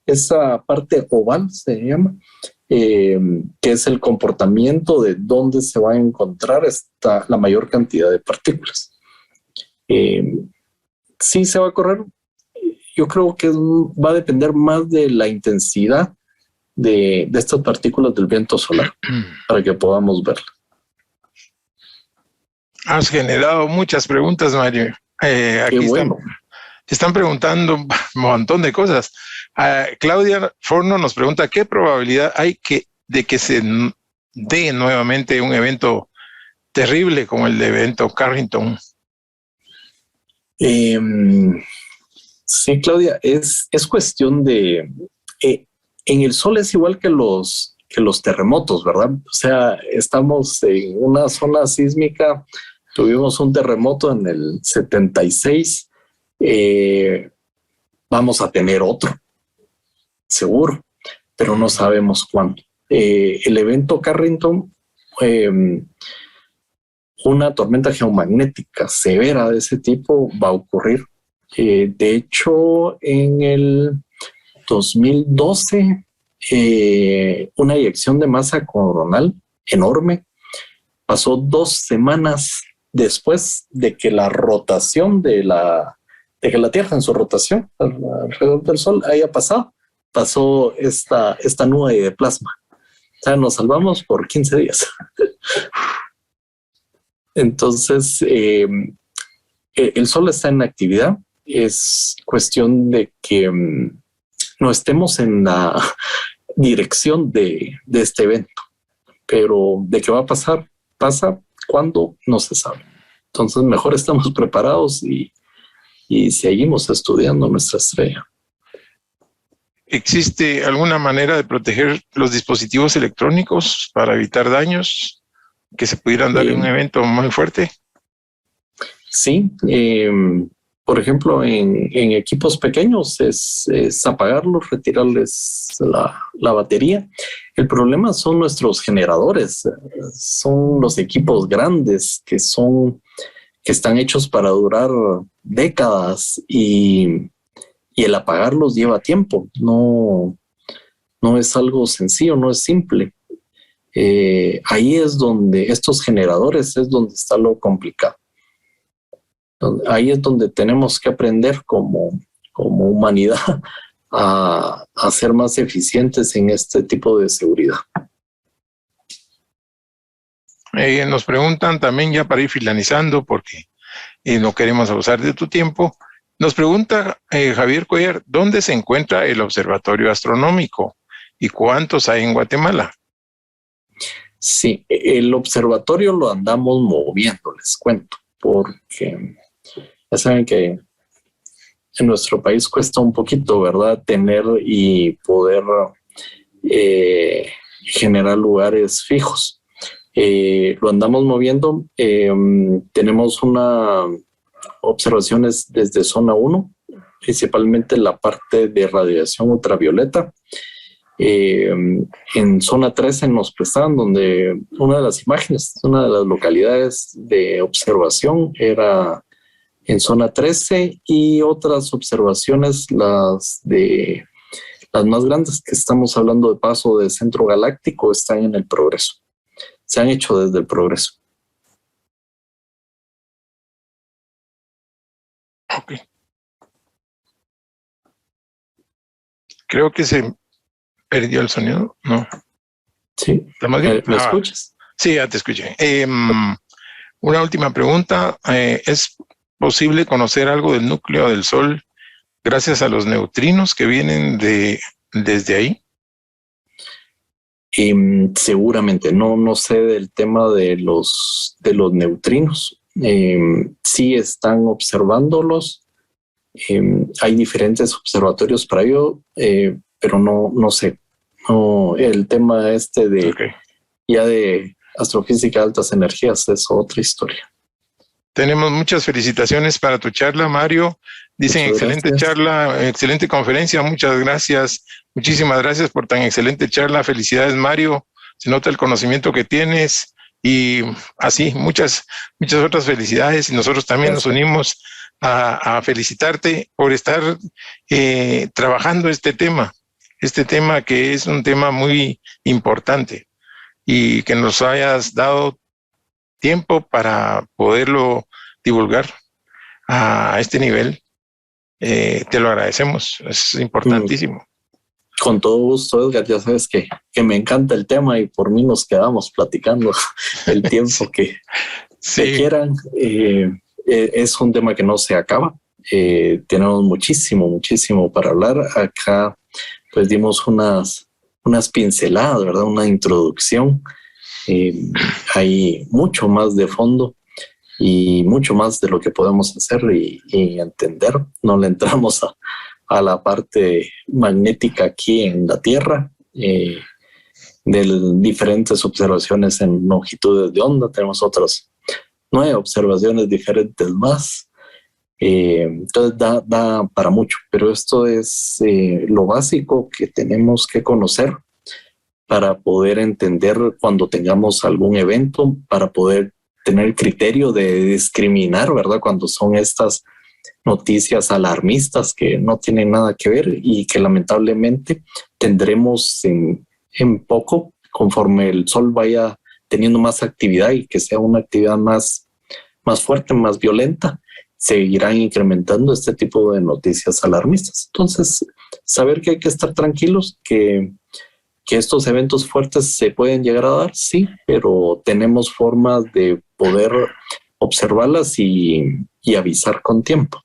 Esa parte oval se llama, que es el comportamiento de dónde se va a encontrar la mayor cantidad de partículas. Sí se va a correr. Yo creo que va a depender más de la intensidad de estas partículas del viento solar para que podamos verlas. Has generado muchas preguntas, Mario. Aquí bueno. están preguntando un montón de cosas. Claudia Forno nos pregunta, ¿qué probabilidad hay de que se dé nuevamente un evento terrible como el de evento Carrington? Sí, Claudia, es cuestión de... en el Sol es igual que los terremotos, ¿verdad? O sea, estamos en una zona sísmica. Tuvimos un terremoto en el 76. Vamos a tener otro, seguro, pero no sabemos cuándo. El evento Carrington, una tormenta geomagnética severa de ese tipo va a ocurrir. De hecho, en el 2012, una eyección de masa coronal enorme pasó 2 semanas después de que la rotación de que la Tierra en su rotación alrededor del Sol haya pasó esta nube de plasma. O sea, nos salvamos por 15 días. Entonces, el Sol está en actividad. Es cuestión de que no estemos en la dirección de este evento. Pero de qué va a pasar, pasa. ¿Cuándo? No se sabe. Entonces, mejor estamos preparados y seguimos estudiando nuestra estrella. ¿Existe alguna manera de proteger los dispositivos electrónicos para evitar daños que se pudieran dar en un evento muy fuerte? Sí, por ejemplo, en equipos pequeños es apagarlos, retirarles la batería. El problema son nuestros generadores, son los equipos grandes que están hechos para durar décadas y el apagarlos lleva tiempo. No es algo sencillo, no es simple. Ahí es donde estos generadores es donde está lo complicado. Ahí es donde tenemos que aprender como humanidad a ser más eficientes en este tipo de seguridad. Nos preguntan también, ya para ir finalizando, porque no queremos abusar de tu tiempo, nos pregunta Javier Cuellar, ¿dónde se encuentra el Observatorio Astronómico y cuántos hay en Guatemala? Sí, el observatorio lo andamos moviendo, les cuento, porque ya saben que en nuestro país cuesta un poquito, ¿verdad?, tener y poder generar lugares fijos. Lo andamos moviendo. Tenemos observaciones desde zona 1, principalmente la parte de radiación ultravioleta. En zona 13 nos prestaban, donde una de las imágenes, una de las localidades de observación era en zona 13, y otras observaciones, las más grandes que estamos hablando de paso de centro galáctico, están en el Progreso. Se han hecho desde el Progreso. Ok. Creo que se perdió el sonido, ¿no? Sí. ¿Me escuchas? Sí, ya te escuché. Una última pregunta. ¿Es posible conocer algo del núcleo del Sol gracias a los neutrinos que vienen desde ahí. Seguramente, no sé del tema de los neutrinos. Sí están observándolos. Hay diferentes observatorios para ello, pero no sé. No, el tema ya de astrofísica de altas energías es otra historia. Tenemos muchas felicitaciones para tu charla, Mario. Dicen Muchas excelente gracias. charla, excelente conferencia. Muchas gracias. Muchísimas gracias por tan excelente charla. Felicidades, Mario. Se nota el conocimiento que tienes y así muchas otras felicidades. Y nosotros también nos unimos a felicitarte por estar trabajando este tema que es un tema muy importante y que nos hayas dado tiempo para poderlo divulgar a este nivel. Te lo agradecemos, es importantísimo. Con todo gusto, Edgar, ya sabes que me encanta el tema y por mí nos quedamos platicando el tiempo que quieran. Es un tema que no se acaba. Tenemos muchísimo para hablar. Acá pues dimos unas pinceladas, ¿verdad? Una introducción. Hay mucho más de fondo y mucho más de lo que podemos hacer y entender. No le entramos a la parte magnética aquí en la Tierra, de diferentes observaciones en longitudes de onda. Tenemos otras 9 observaciones diferentes más. Entonces da para mucho, pero esto es lo básico que tenemos que conocer para poder entender cuando tengamos algún evento, para poder tener criterio de discriminar, ¿verdad? Cuando son estas noticias alarmistas que no tienen nada que ver y que lamentablemente tendremos en poco, conforme el Sol vaya teniendo más actividad y que sea una actividad más fuerte, más violenta, seguirán incrementando este tipo de noticias alarmistas. Entonces, saber que hay que estar tranquilos, que estos eventos fuertes se pueden llegar a dar, sí, pero tenemos formas de poder observarlas y avisar con tiempo.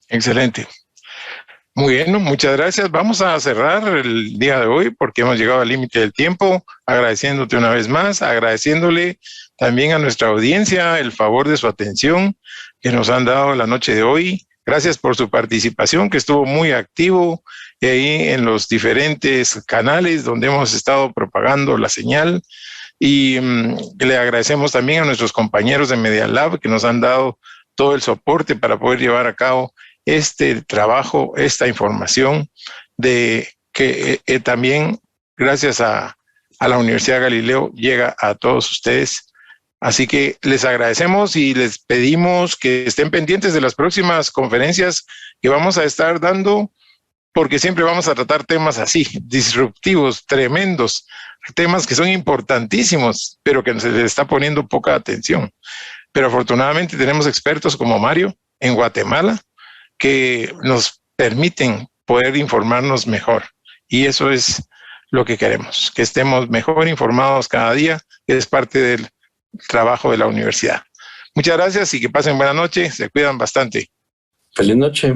Excelente. Muy bien, muchas gracias. Vamos a cerrar el día de hoy porque hemos llegado al límite del tiempo, agradeciéndote una vez más, agradeciéndole también a nuestra audiencia el favor de su atención que nos han dado la noche de hoy. Gracias por su participación, que estuvo muy activo ahí en los diferentes canales donde hemos estado propagando la señal. Y le agradecemos también a nuestros compañeros de Media Lab que nos han dado todo el soporte para poder llevar a cabo este trabajo, esta información, de que también gracias a la Universidad Galileo llega a todos ustedes. Así que les agradecemos y les pedimos que estén pendientes de las próximas conferencias que vamos a estar dando, porque siempre vamos a tratar temas así, disruptivos, tremendos, temas que son importantísimos, pero que se les está poniendo poca atención. Pero afortunadamente tenemos expertos como Mario en Guatemala que nos permiten poder informarnos mejor. Y eso es lo que queremos, que estemos mejor informados cada día, que es parte del trabajo de la universidad. Muchas gracias y que pasen buena noche. Se cuidan bastante. Feliz noche.